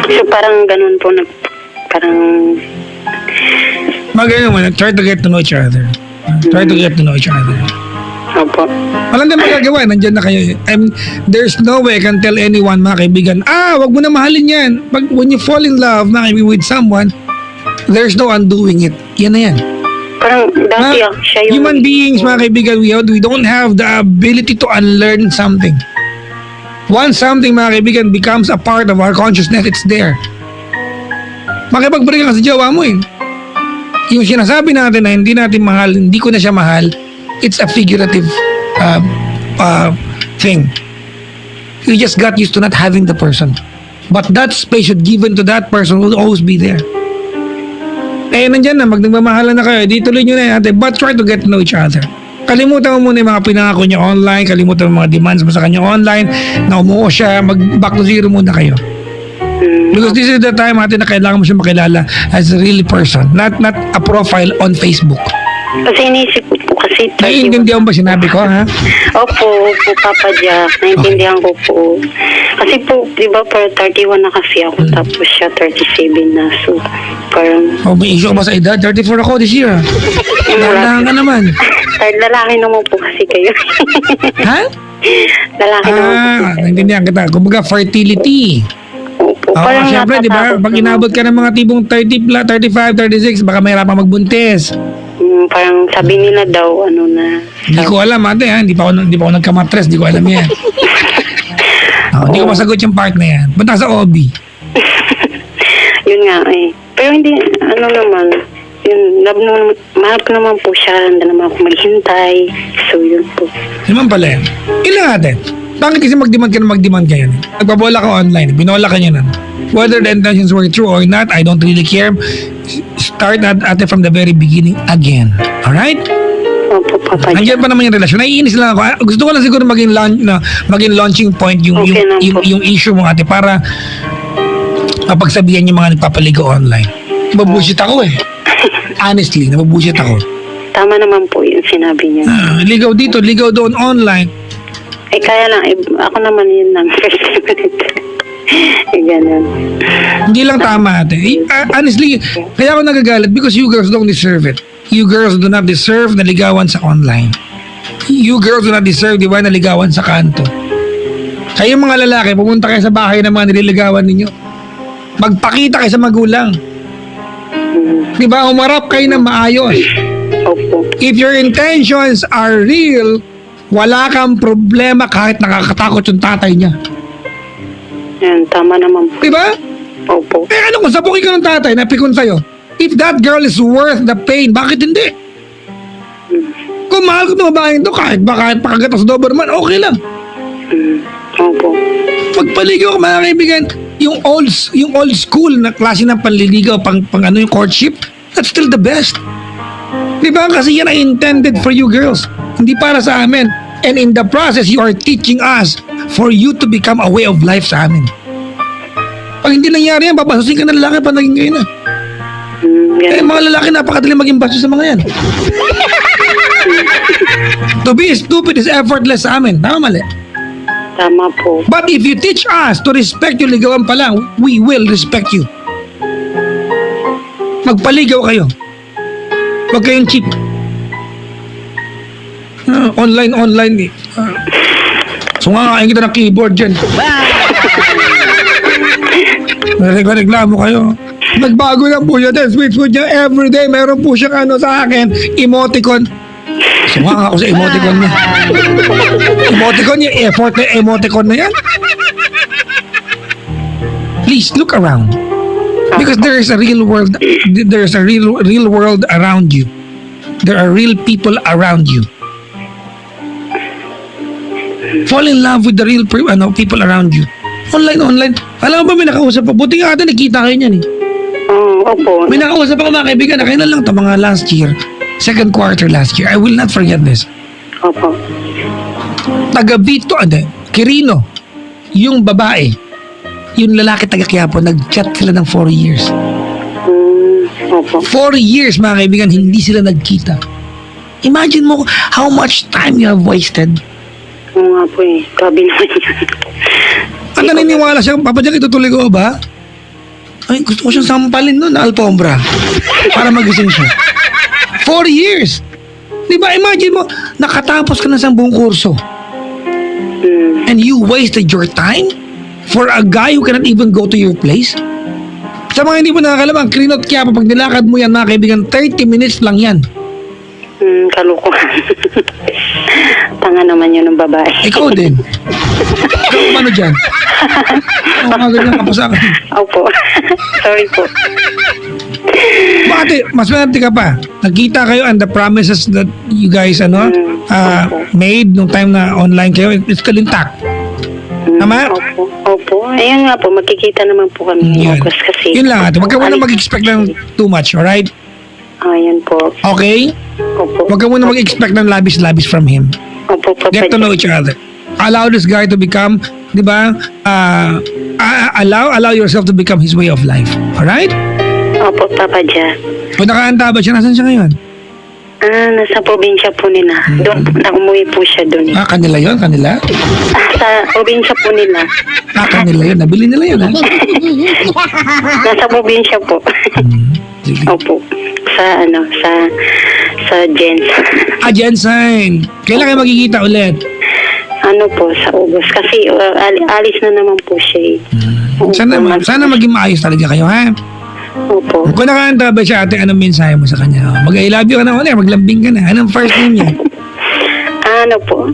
So parang ganun po, parang... Magayon mo, try to get to know each other. Try to get to know each other. Opo. Walang din magagawa, nandyan na kayo. There's no way I can tell anyone, mga kaibigan, wag mo na mahalin yan. When you fall in love, mga kaibigan, with someone, there's no undoing it. Yan na yan. Parang dati siya yung... Human beings, mga kaibigan, we don't have the ability to unlearn something. Once something, mga kaibigan, becomes a part of our consciousness, it's there. Makipag-break ka sa jowa mo eh. Yung sinasabi natin na hindi natin mahal, hindi ko na siya mahal, it's a figurative thing. You just got used to not having the person. But that space should given to that person will always be there. Eh, nandyan na, nagmamahalan na kayo, di tuloy nyo na yan, but try to get to know each other. Kalimutan mo muna yung mga pinangako niya online, kalimutan mo mga demands mo sa kanya online, na umuo siya, mag-back to zero muna kayo. Because this is the time natin na kailangan mo siya makilala as a real person, not a profile on Facebook. Kasi inisip ko po kasi... Naiintindihan ba sinabi ko, ha? Opo, Papa Jack. Naintindihan ko po. Kasi po, di ba, para 31 na kasi ako, tapos siya 37 na. So, parang... Oh, may issue ka ba sa edad? 34 ako this year. Dahan ka naman. Lalaki naman po kasi kayo. Ha? Lalaki naman po. Naintindihan kita. Kumbaga, fertility. Opo. Oo, Parang syempre, di ba? natatakot Pag naman. inabot ka ng mga tibong 30, 35, 36, baka mahirapan magbuntis. Parang sabi nila daw, ano na... Hindi ko alam, ate, ha? Hindi pa ako nagkamatres, hindi ko alam yan. Hindi ko masagot yung part na yan. Ba't nasa OB? Yun nga eh. Pero hindi, ano naman, yun, mahal ko naman po siya, hindi naman ako maghintay. So yun po. Yun man pala yan. Ilan natin? Bakit kasi mag-demand ka yan? Nagpabola ka online, binola ka niya na. Whether the intentions were true or not, I don't really care. Start at from the very beginning again. Alright? Opo, Papa Jack. Nandiyan pa naman yung relasyon. Naiinis lang ako. Gusto ko lang siguro maging launching point yung issue mo, ate, para mapagsabihan yung mga nagpapaligo online. Nababushit ako eh. Honestly, nababushit ako. Tama naman po yung sinabi niya. Ligaw dito, ligaw doon online. Eh kaya lang, ako naman yun lang. Eh, ganun. Hindi lang tama, ate. Honestly, kaya ako nagagalit because you girls don't deserve it. You girls do not deserve naligawan sa online. You girls do not deserve, di ba, naligawan sa kanto. Kayo mga lalaki, pumunta kayo sa bahay ng mga nililigawan ninyo. Magpakita kayo sa magulang. Di ba, umarap kayo ng maayos. Opo. If your intentions are real, wala kang problema kahit nakakatakot yung tatay niya. Yan, tama naman po. Di ba? Opo. Eh ano kung sabukin ka ng tatay na pikon sa'yo? If that girl is worth the pain, bakit hindi? Kung mahal ko ng babaeng to, kahit pakagat sa Doberman, okay lang. Opo. Magpaligaw ka, mga kaibigan. Yung old school na klase ng panliligaw, pang yung courtship, that's still the best. Di ba? Kasi yan ay intended for you girls. Hindi para sa amin. And in the process, you are teaching us for you to become a way of life sa amin. Pag hindi nangyari yan, babasusin ka ng lalaki pa naging kayo na. Eh, mga lalaki napakadali maging baso sa mga yan. To be stupid is effortless sa amin. Tama, mali? Tama po. But if you teach us to respect yung ligawan pa lang, we will respect you. Magpaligaw kayo. Huwag kayong cheap. Online eh. Sungakain kita ng keyboard dyan. Reklamo kayo. Nagbago lang po siya. Switch niya. Everyday meron po siyang sa akin. Emoticon. Sungaka ako sa emoticon niya. Emoticon niya. Effort na emoticon na yan. Please look around. Because there is a real world. There is a real world around you. There are real people around you. Fall in love with the real people around you. Online. Alam mo ba, may nakausap pa. Buti nga ata, nakita kayo niyan eh. Opo. May nakausap ako, mga kaibigan, na kailan lang ito, mga last year. Second quarter last year. I will not forget this. Opo. taga Bito, Quirino, yung babae, yung lalaki taga Quiapo, nag-chat sila ng 4 years. Opo. 4 years, mga kaibigan, hindi sila nagkita. Imagine mo how much time you have wasted. Oo nga po eh. Grabe naman yun. At naniniwala siya, Papa Jack, itutuloy ko ba? Ay, gusto ko siyang sampalin doon na alpombra para magising siya. 4 years! Di ba, imagine mo, nakatapos ka na sa buong kurso and you wasted your time for a guy who cannot even go to your place? Sa mga hindi mo nakakalam, ang Quirino at Quiapo, pag nilakad mo yan, mga kaibigan, 30 minutes lang yan. Kalukuhan. Tanga naman yun ng babae. Ikaw din. Ikaw ano dyan? Mga ganyan ka pa sa akin. Opo. Sorry po. Bakit? Mas maswerte ka pa. Nagkita kayo and the promises that you guys made nung time na online kayo, it's still intact. Tama? Opo. Ayun nga po, magkikita naman po kami Yan. ng August kasi. Yun lang ate. Huwag ka muna mag-expect ng too much, alright? Ayun po. Okay? Opo. Huwag ka muna mag-expect ng labis-labis from him. Opo, Papa Get to know each other. Allow this guy to become, di ba? Allow yourself to become his way of life. Alright? Opo, Papa Jack. Kung nakaanta ba siya, nasan siya ngayon? Nasa probinsya po nila. Doon po, umuwi po siya doon. Kanila yun? Kanila? Sa probinsya po nila. Kanila yun. Nabili nila yun, ha? Nasa probinsya po. Sige. Opo. Sa Jens. Jensen. Kailan kayo magkikita ulit? Ano po, sa August. Kasi alis na naman po siya eh. Sana maging maayos talaga kayo, ha? Opo. Kung nakahanda ba siya, ate, anong mensahe mo sa kanya? Mag-I love you ka na ulit, maglambing ka na. Anong first name niya? Ano po?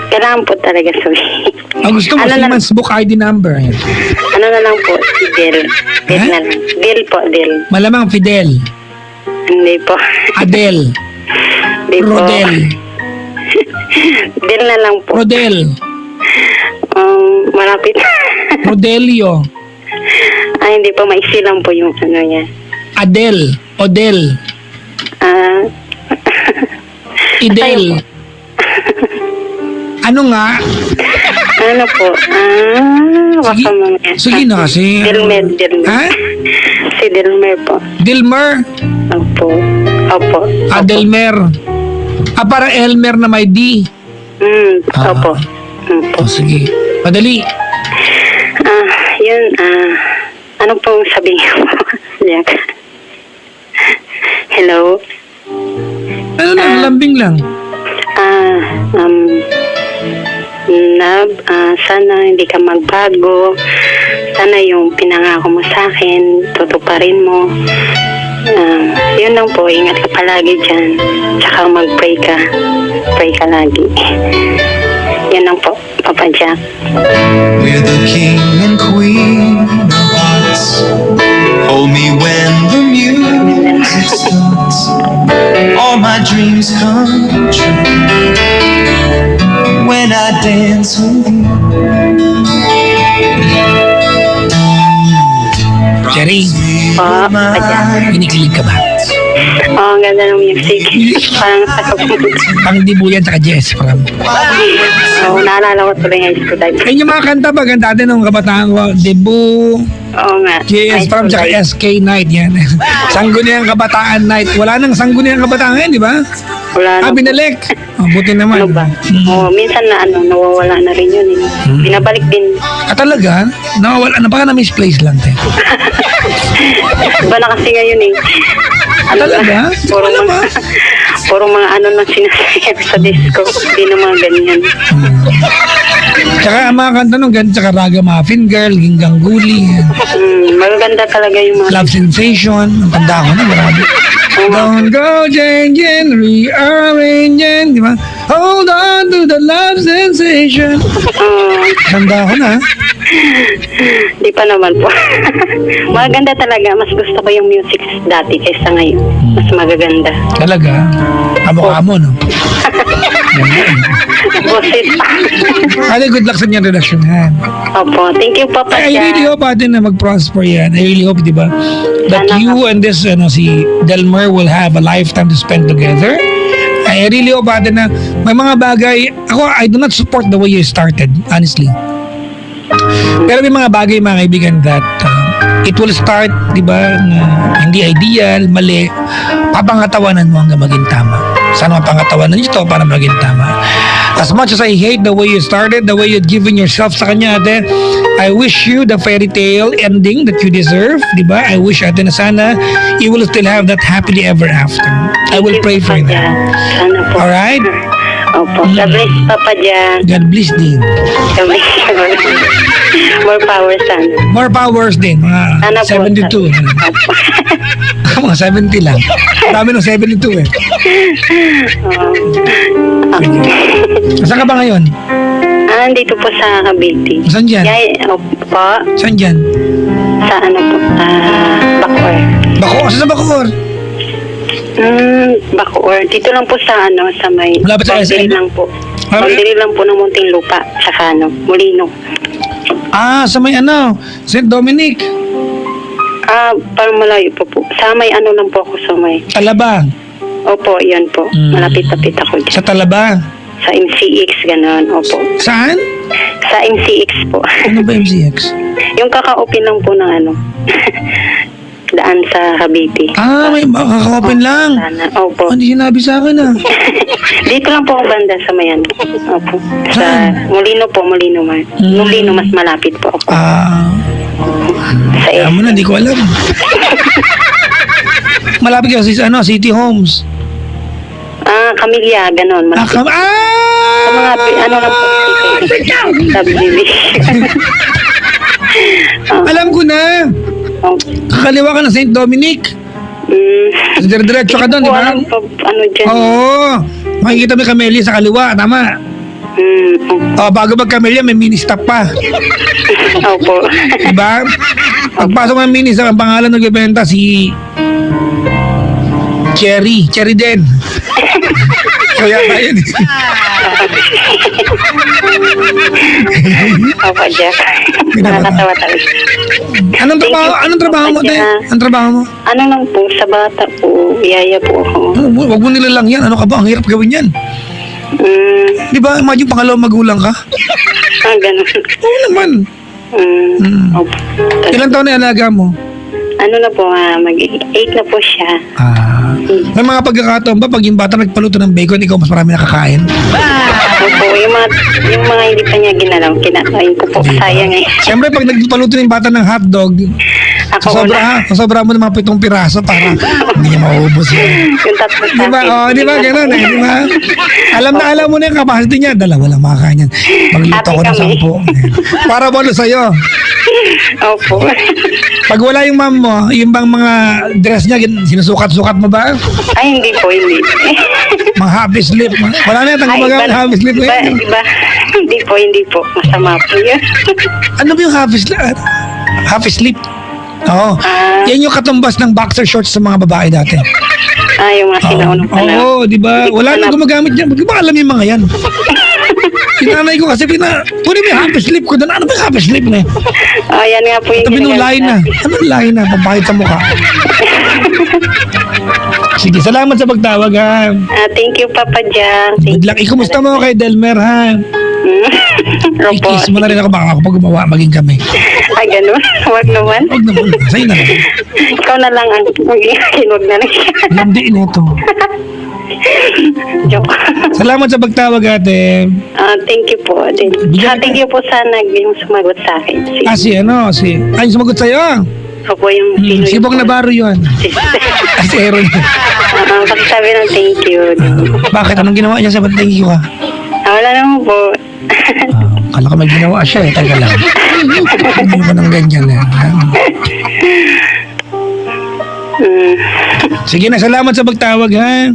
Kailangan po talaga sabihin. Gusto mo, Ano na- Siemens book ID number. Ayan. Ano na lang po, si Del. Del na lang. Del po, Del. Malamang Fidel, Hindi po. Adel, Hindi po. Rodel, Del na lang po. Rodel, Malapit. Rodelio, Hindi po, maiksi lang po yung ano niya. Adel, Odel, Idel. Ano nga? Ano po? Baka mga... Sige na kasi. Delmer. Ha? Si Delmer po. Dilmer, Opo. Adelmer. Parang Elmer na may D. Opo. Sige. Madali. Yun, ano pong sabihin ko? Jack? Hello? Ano lang, lambing lang. Sana hindi ka magbago. Sana yung pinangako mo sa akin, tutuparin mo. Yun lang po, ingat ka palagi dyan. Tsaka mag-pray ka. Pray ka lagi. Yun lang po, Papa Jack. We're the king and queen of hearts. Hold me when the music starts. All my dreams come true when I dance with you. Jerry, kinikilig ka ba? Ang ganda ng music. Parang sakop mo. Pang Dibuyan tsaka Jess. Naalala ko tuloy high school life. Ayun yung mga kanta ba? Ganda dati nung kabataan ko. Debu, Oo nga. JS High Pram school tsaka life. SK Night. Yan. Sangguniang Kabataan Night. Wala nang Sangguniang Kabataan ngayon, di ba? Wala na po. Binalik. Buti naman. Ano ba? Minsan na nawawala na rin yun. Binabalik din. Talaga? Nawawala na baka na-misplace lang. Iba na kasi ngayon eh. Talaga? Puro Ano ba? puro mga ano na sinasayap sa disco. Hindi na mga ganyan. Tsaka ang mga kanta nung ganito, tsaka Raga Muffin Girl, Ginggang Guli, Magaganda talaga yung mga... Love Sensation, ang tanda ko na, grabe. Don't go changing, rearranging, di ba? Hold on to the love sensation. Tanda ko na. Di pa naman po. Magaganda talaga. Mas gusto ko yung music dati kaysa ngayon. Mas magaganda. Talaga? Kamukha mo, no? Bosit. Ate, good luck sa inyong relasyon, ha? Opo. Thank you, Papa I really Jack. hope, ate, na mag-prosper yan. I really hope, di ba? That Sana you and this, si Delmer will have a lifetime to spend together. I really hope ate na may mga bagay, ako I do not support the way you started, honestly. Pero may mga bagay mga kaibigan that it will start, di ba, na hindi ideal, mali, papangatawanan mo hanggang maging tama. Sana mapangatawanan nyo ito para maging tama. As much as I hate the way you started, the way you've given yourself sa kanya, ate, I wish you the fairy tale ending that you deserve, di ba? I wish, ate, na sana you will still have that happily ever after. I will pray for Papa that. Jack. Sana po. Alright? Opo. God bless, Papa Jack. God bless din. God bless. More power sana. More powers din, mga Sana po. 72. Opo. Mga 70 lang. Dami ng 72 eh. Saan ka ba ngayon? Dito po sa Cavite. Saan dyan? Opo. Saan dyan? Sa ano po? Bacoor. Bacoor? Saan sa Bacoor? Bacoor. Dito lang po sa ano, sa may Malapit sa SM? boundary lang po. Ah, Boundary lang po ng Muntinlupa. Saka ano, Molino. Sa may ano, St. Dominic, Parang malayo po. Sa may ano lang po ako sa may. Talaba. Opo, yan po. Malapit-lapit ako dyan. Sa Talaba. Sa MCX, gano'n. Opo. Saan? Sa MCX po. Ano ba MCX? Yung kaka-open lang po ng ano. Daan sa Cavite. May makaka-open lang. Sana. Opo. Hindi sinabi sa akin Dito lang po ako banda sa mayan. Opo. Sa Saan? Molino po, Molino man. Molino, mas malapit po ako. Alam Sa S. mo na, hindi ko alam. Malapit ka sa City Homes. Camilla, gano'n. Malapit. Sa mga, ano lang po. Subdivision. Alam ko na. Kakaliwa ka ng St. Dominic. Diretso ka doon, di ba? Ano dyan? Oo. Makikita mo yung Camellia sa kaliwa, tama. Bago mag-Camellia, may mini stop pa. Opo. Diba? Pagpasok ng mini stop, ang pangalan nagbebenta si Cherry din. So yata yun. Opo, Jack. Nakakatawa talaga. Anong trabaho mo, te? Anong trabaho mo? Ano lang po, sa bata po, yaya po ako. Huwag mo nilalang yan. Ano ka ba? Ang hirap gawin yan. Di ba? Imagine pangalawang magulang ka? Ganun. Oo naman. Opo. Ilang taon na alaga mo? Ano na po, mag-8 na po siya. May mga pagkakataon ba pag yung bata nagpaluto ng bacon, ikaw mas marami nakakain? Opo, yung mga hindi pa niya ginalaw, kinakain ko po. Sayang eh. Siyempre, pag nagpaluto ng bata ng hotdog, Ako una. sobra mo ng mga 7 piraso para hindi niya maubos yun. Yung tatlo sa Di ba? akin. Di ba? Ganun eh. Di ba? Alam mo na yung capacity niya. Dalawa lang makakain yan. Magluto ko ng Happy 10. Para bono sa'yo. Opo. Pag wala yung mom mo, yung bang mga dress niya, sinusukat-sukat mo ba? Ay, hindi po, hindi. Mga happy slip. Wala na yung kumbaga happy slip. Iba. Hindi po. Masama po yun. Ano ba yung happy slip? Happy slip? Oo. Yan yung katumbas ng boxer shorts sa mga babae dati. Yung mga sinaunong pa na. Oo, di ba? Wala nang gumagamit yan. Di ba alam yung mga yan? Sinanay ko kasi kunin mo yung happy slip ko doon. Ano ba yung happy slip na? Yan nga po yung Sabi nung lahi na. Anong lahi na? Pampakit sa mukha. Sige, salamat sa pagtawag ha. Thank you, Papa Jack. Good luck. Ikumusta mo kay Delmer ha? Opo. I-kiss mo na rin ako baka ako pag gumawa maging kami. Ganun. Huwag naman. Huwag naman. Sa'yo na lang. Ikaw na lang ang huwag na lang siya. Hindi na ito. Joke. Salamat sa pagtawag ate. Thank you po. Thank you po sa yung sumagot sa akin. Ay, sumagot sa'yo. Opo, yung Si Bong Navarro yun. Si Aaron. Pagsabi ng thank you. Bakit? Anong ginawa niya sa thank you ha? Wala naman po. Kala ko may ginawa siya eh. Taga lang. Hindi ko nang ganyan eh. Sige na, salamat sa pagtawag ha.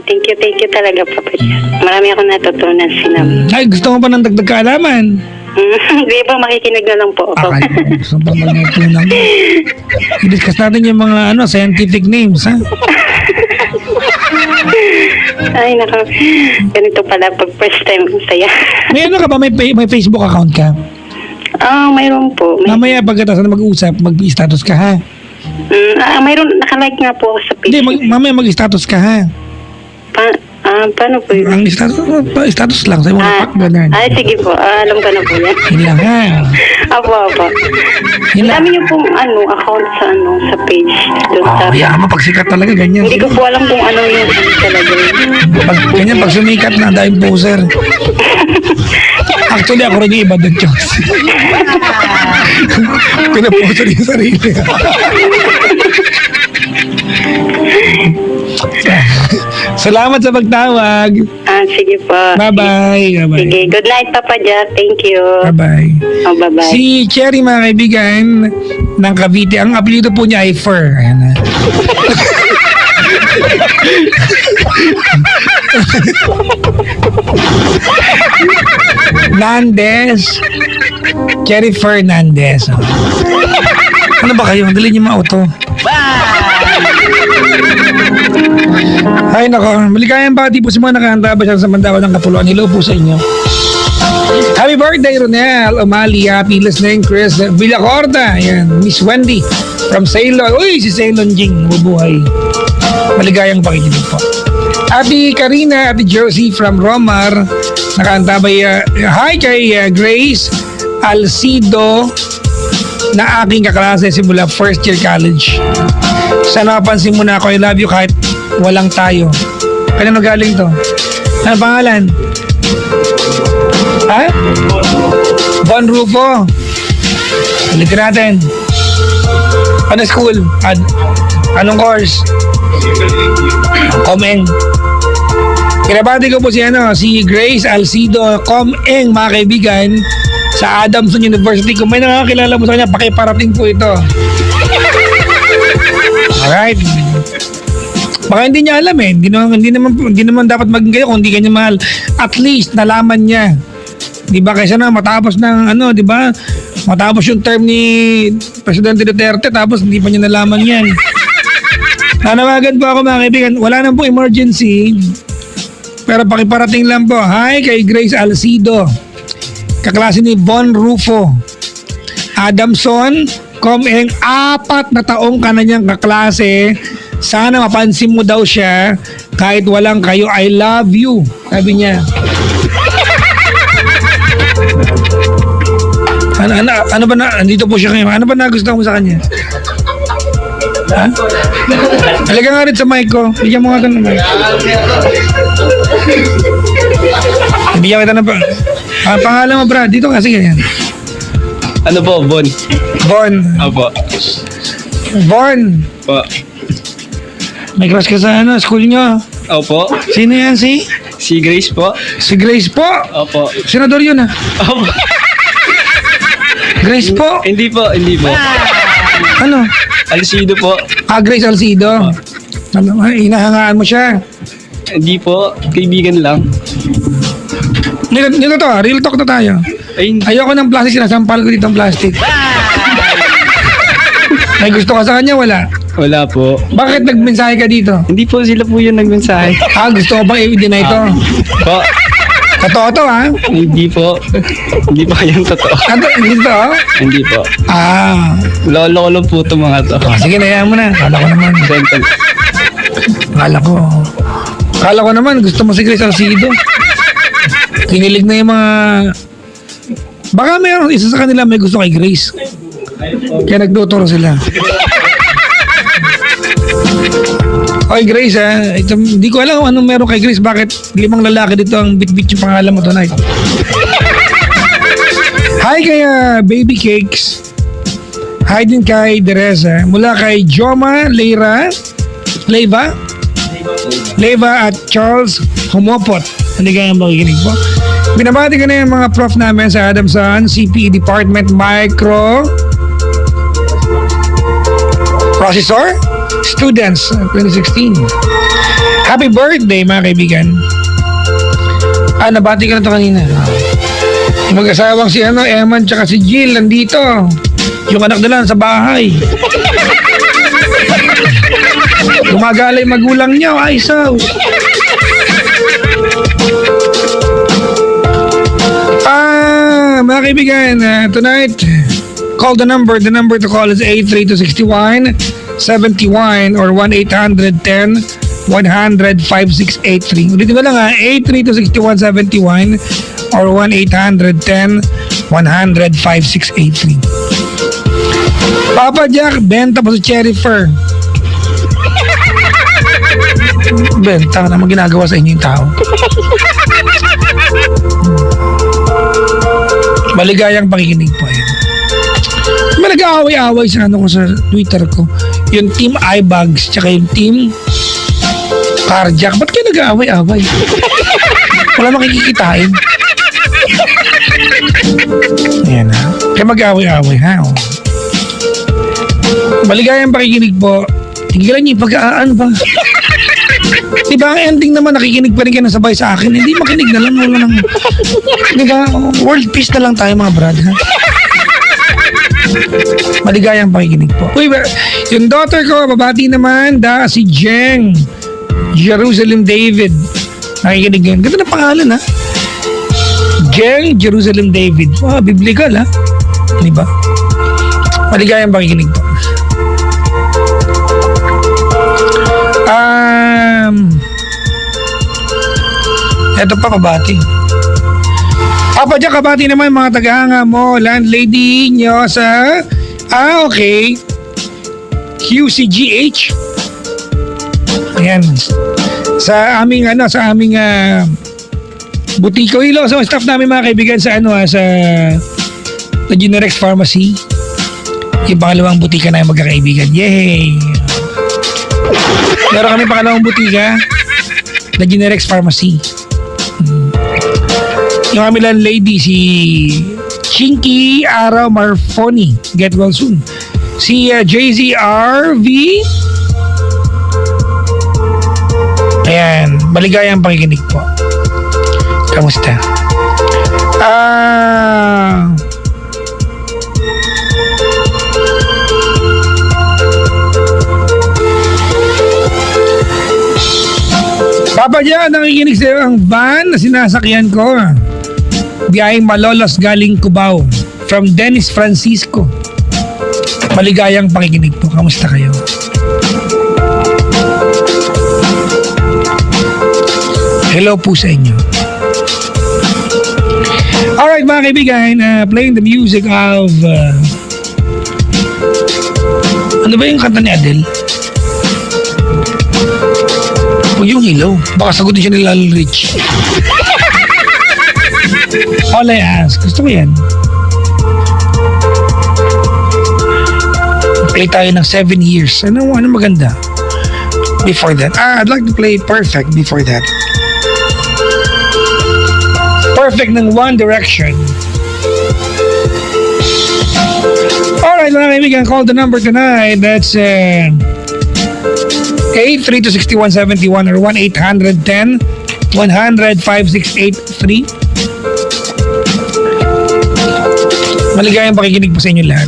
Thank you talaga, Papa Jack. Marami ako natutunan sinabi. Ay, gusto mo pa ng dagdag kaalaman? Hindi ba, makikinig na lang po ako. Gusto pa magtutunan. I-discuss natin yung mga scientific names ha. Ay, nako. Ganito pala pag first time ang saya. May ka ba? May Facebook account ka? Mayroon po. Mamaya pagkatapos na mag-uusap, mag-status ka ha. Mayroon, nakalike nga po ako sa Hindi, page. mamaya mag-status ka ha. Paano po yun? Ang status lang, sa mga pak, ganun. Ay, sige po. Alam ko na po yan. Yun lang ha. Apo. Yun Ang lang. dami niyo pong account sa page. Doon sa... Kaya mo, pag sikat talaga, ganyan. Hindi ko po alam kung ano yung talaga. Ganyan, pag sumikat na, dahil poser. Actually, ako rin yung iba doon, Chos. Pinaposer yung sarili. Salamat sa pagtawag. Sige po. Bye-bye. Bye-bye. Sige, good night, Papa Jack. Thank you. Bye-bye. Oh, bye-bye. Si Cherry, mga kaibigan, ng Cavite. Ang apelido po niya ay Fur. Ayan na. Nandez. Cherry Fernandez. Oh. Ano ba kayo? Dali niyo ma-auto. Ay nako, maligayang bati po sa mga nakahanda ba siya sa Mandawa ng Kapuluan. Hello po sa inyo. Happy birthday, Ronel O'Malley. Happy listening, Chris Villacorta. Ayan, Miss Wendy from Ceylon. Uy, si Ceylon Jing, mabuhay. Maligayang pakikinig po. Ate Karina, Ate Josie from Romar. Nakaantabay. Hi kay Grace Alcido na aking kaklase simula first year college. Sana mapansin mo na ako, I love you kahit walang tayo. Kanino galing to? Ano pangalan? Ha? Von Rufo. Ulitin natin. Ano school? Anong course? Comeng. Kinabati ko po si Grace Alcido Comeng, mga kaibigan, sa Adamson University. Kung may nakakilala mo sa kanya, pakiparating po ito. Alright. Baka hindi niya alam eh. Hindi naman dapat maging kayo kung hindi kanya mahal. At least nalaman niya. 'Di ba? Kaysa na matapos ng di ba? Matapos yung term ni Presidente Duterte tapos hindi pa niya nalaman 'yan. Nanawagan po ako, mga kaibigan. Wala nang po emergency. Pero pakiparating lang po. Hi kay Grace Alcido. Kaklase ni Von Rufo. Adamson, Comeng, 4 na taong ka na niyang kaklase. Sana mapansin mo daw siya kahit walang kayo. I love you, sabi niya. Ano ba na, andito po siya ngayon. Ano ba nagustuhan mo sa kanya? Ha? Halika nga rin sa mic ko. Bigyan mo nga ito ng mic. Bigyan kita ng pangalan mo, Brad. Dito kasi ganyan. Ano po, Bon? Bon. Opo. Bon. Po. May crush ka sa school nyo. Opo. Sino yan Si Grace po. Si Grace po. Opo. Senador yun Opo. Grace po. Hindi po. Ano? Alcido po. Grace Alcido. Hinahangaan mo siya. Hindi po. Kaibigan lang. Nito to, real talk na tayo. Ay, hindi. Ayoko ng plastic, sinasampal ko dito ang plastic. May gusto ka sa kanya, wala? Wala po. Bakit nagmensahe ka dito? Hindi po sila po yung nagmensahe. Gusto ko bang i-deny ito? Po. Totoo to, ha? Hindi po. Hindi po yung totoo. Hindi to? Hindi po. Lolo ko lang po ito mga to. Sige, nayaan mo na. Kala ko naman. Dental. Kala ko naman, gusto mo si Grace Alcido. Kinilig na yung mga... Baka mayroon isa sa kanila may gusto kay Grace. Kaya nagtuturo sila. Okay, Grace, hindi ko alam kung anong meron kay Grace. Bakit 5 lalaki dito ang bit-bit yung pangalan mo tonight? Hi kay Baby Cakes. Hi din kay Teresa. Mula kay Joma Leyva at Charles Humopot. Hindi kayang makikinig po. Binabati ko na yung mga prof namin sa Adamson CPE Department Micro Processor Students 2016. Happy birthday, mga kaibigan. Nabati ka na ito kanina. Mag-asawang si Eman tsaka si Jill nandito. Yung anak nila sa bahay. Gumagalay magulang niya. Ay, so. Mga kaibigan, tonight, call the number. The number to call is 832-61-71 or 1-800-10-10-10. 100-5683. Ulitin ko lang ha, 832-6171 or 1-800-10-100-5683. Papa Jack, benta po sa Cherry Fur. Benta ka naman ginagawa sa inyo yung tao. Maligayang pakikinig po yan. May nag-aaway-aaway sa ano ko sa Twitter ko. Yung team iBags tsaka yung team Carjack. Ba't kayo nag-aaway-aaway? Wala makikikitain. Ayan ha. Kaya mag-aaway-aaway ha. Oh. Maligayang pakikinig po. Tigilan niyo yung pag-aano ba? Diba ang ending naman nakikinig pa rin kayo na sabay sa akin. Hindi makinig na lang. Wala nang... Diba? World peace na lang tayo mga brad ha. Maligayang pakikinig po. Uy, yung daughter ko, babati naman, si Jeng Jerusalem David. Nakikinig yun. Ganda na pangalan ha. Jeng Jerusalem David. Biblical ha. Diba? Maligayang pakikinig po. Ito pa kabati. Papa Jack, kabati naman mga tagahanga mo, landlady nyo sa okay, QCGH. Ayan. Sa aming butiko ilo sa staff namin mga kaibigan sa sa Generex Pharmacy. Yung pangalawang butika na yung magkakaibigan. Yay! Meron kami pangalawang butika na Generex Pharmacy. Yung aming landlady si Chinky Araw Marfoni. Get well soon. Si JZRV. Ayan. Maligayang pakikinig po. Kamusta? Papa Jan, nakikinig sa'yo ang van na sinasakyan ko. Biyaheng Malolos galing Cubao. From Dennis Francisco. Maligayang pakikinig po. Kamusta kayo? Hello po sa inyo. Alright mga kaibigan, playing the music of ano ba yung kanta ni Adele? Huwag yung Hello. Baka sagutin siya ni Lal Rich. All I ask. Gusto ko yan. Play tayo ng 7 years. Ano maganda? Before that. I'd like to play Perfect before that. Perfect ng One Direction. Alright mga kaibigan, call the number tonight. That's 832-6171 or 1-800-10-100-5683. Maligayang pakikinig po sa inyo lahat.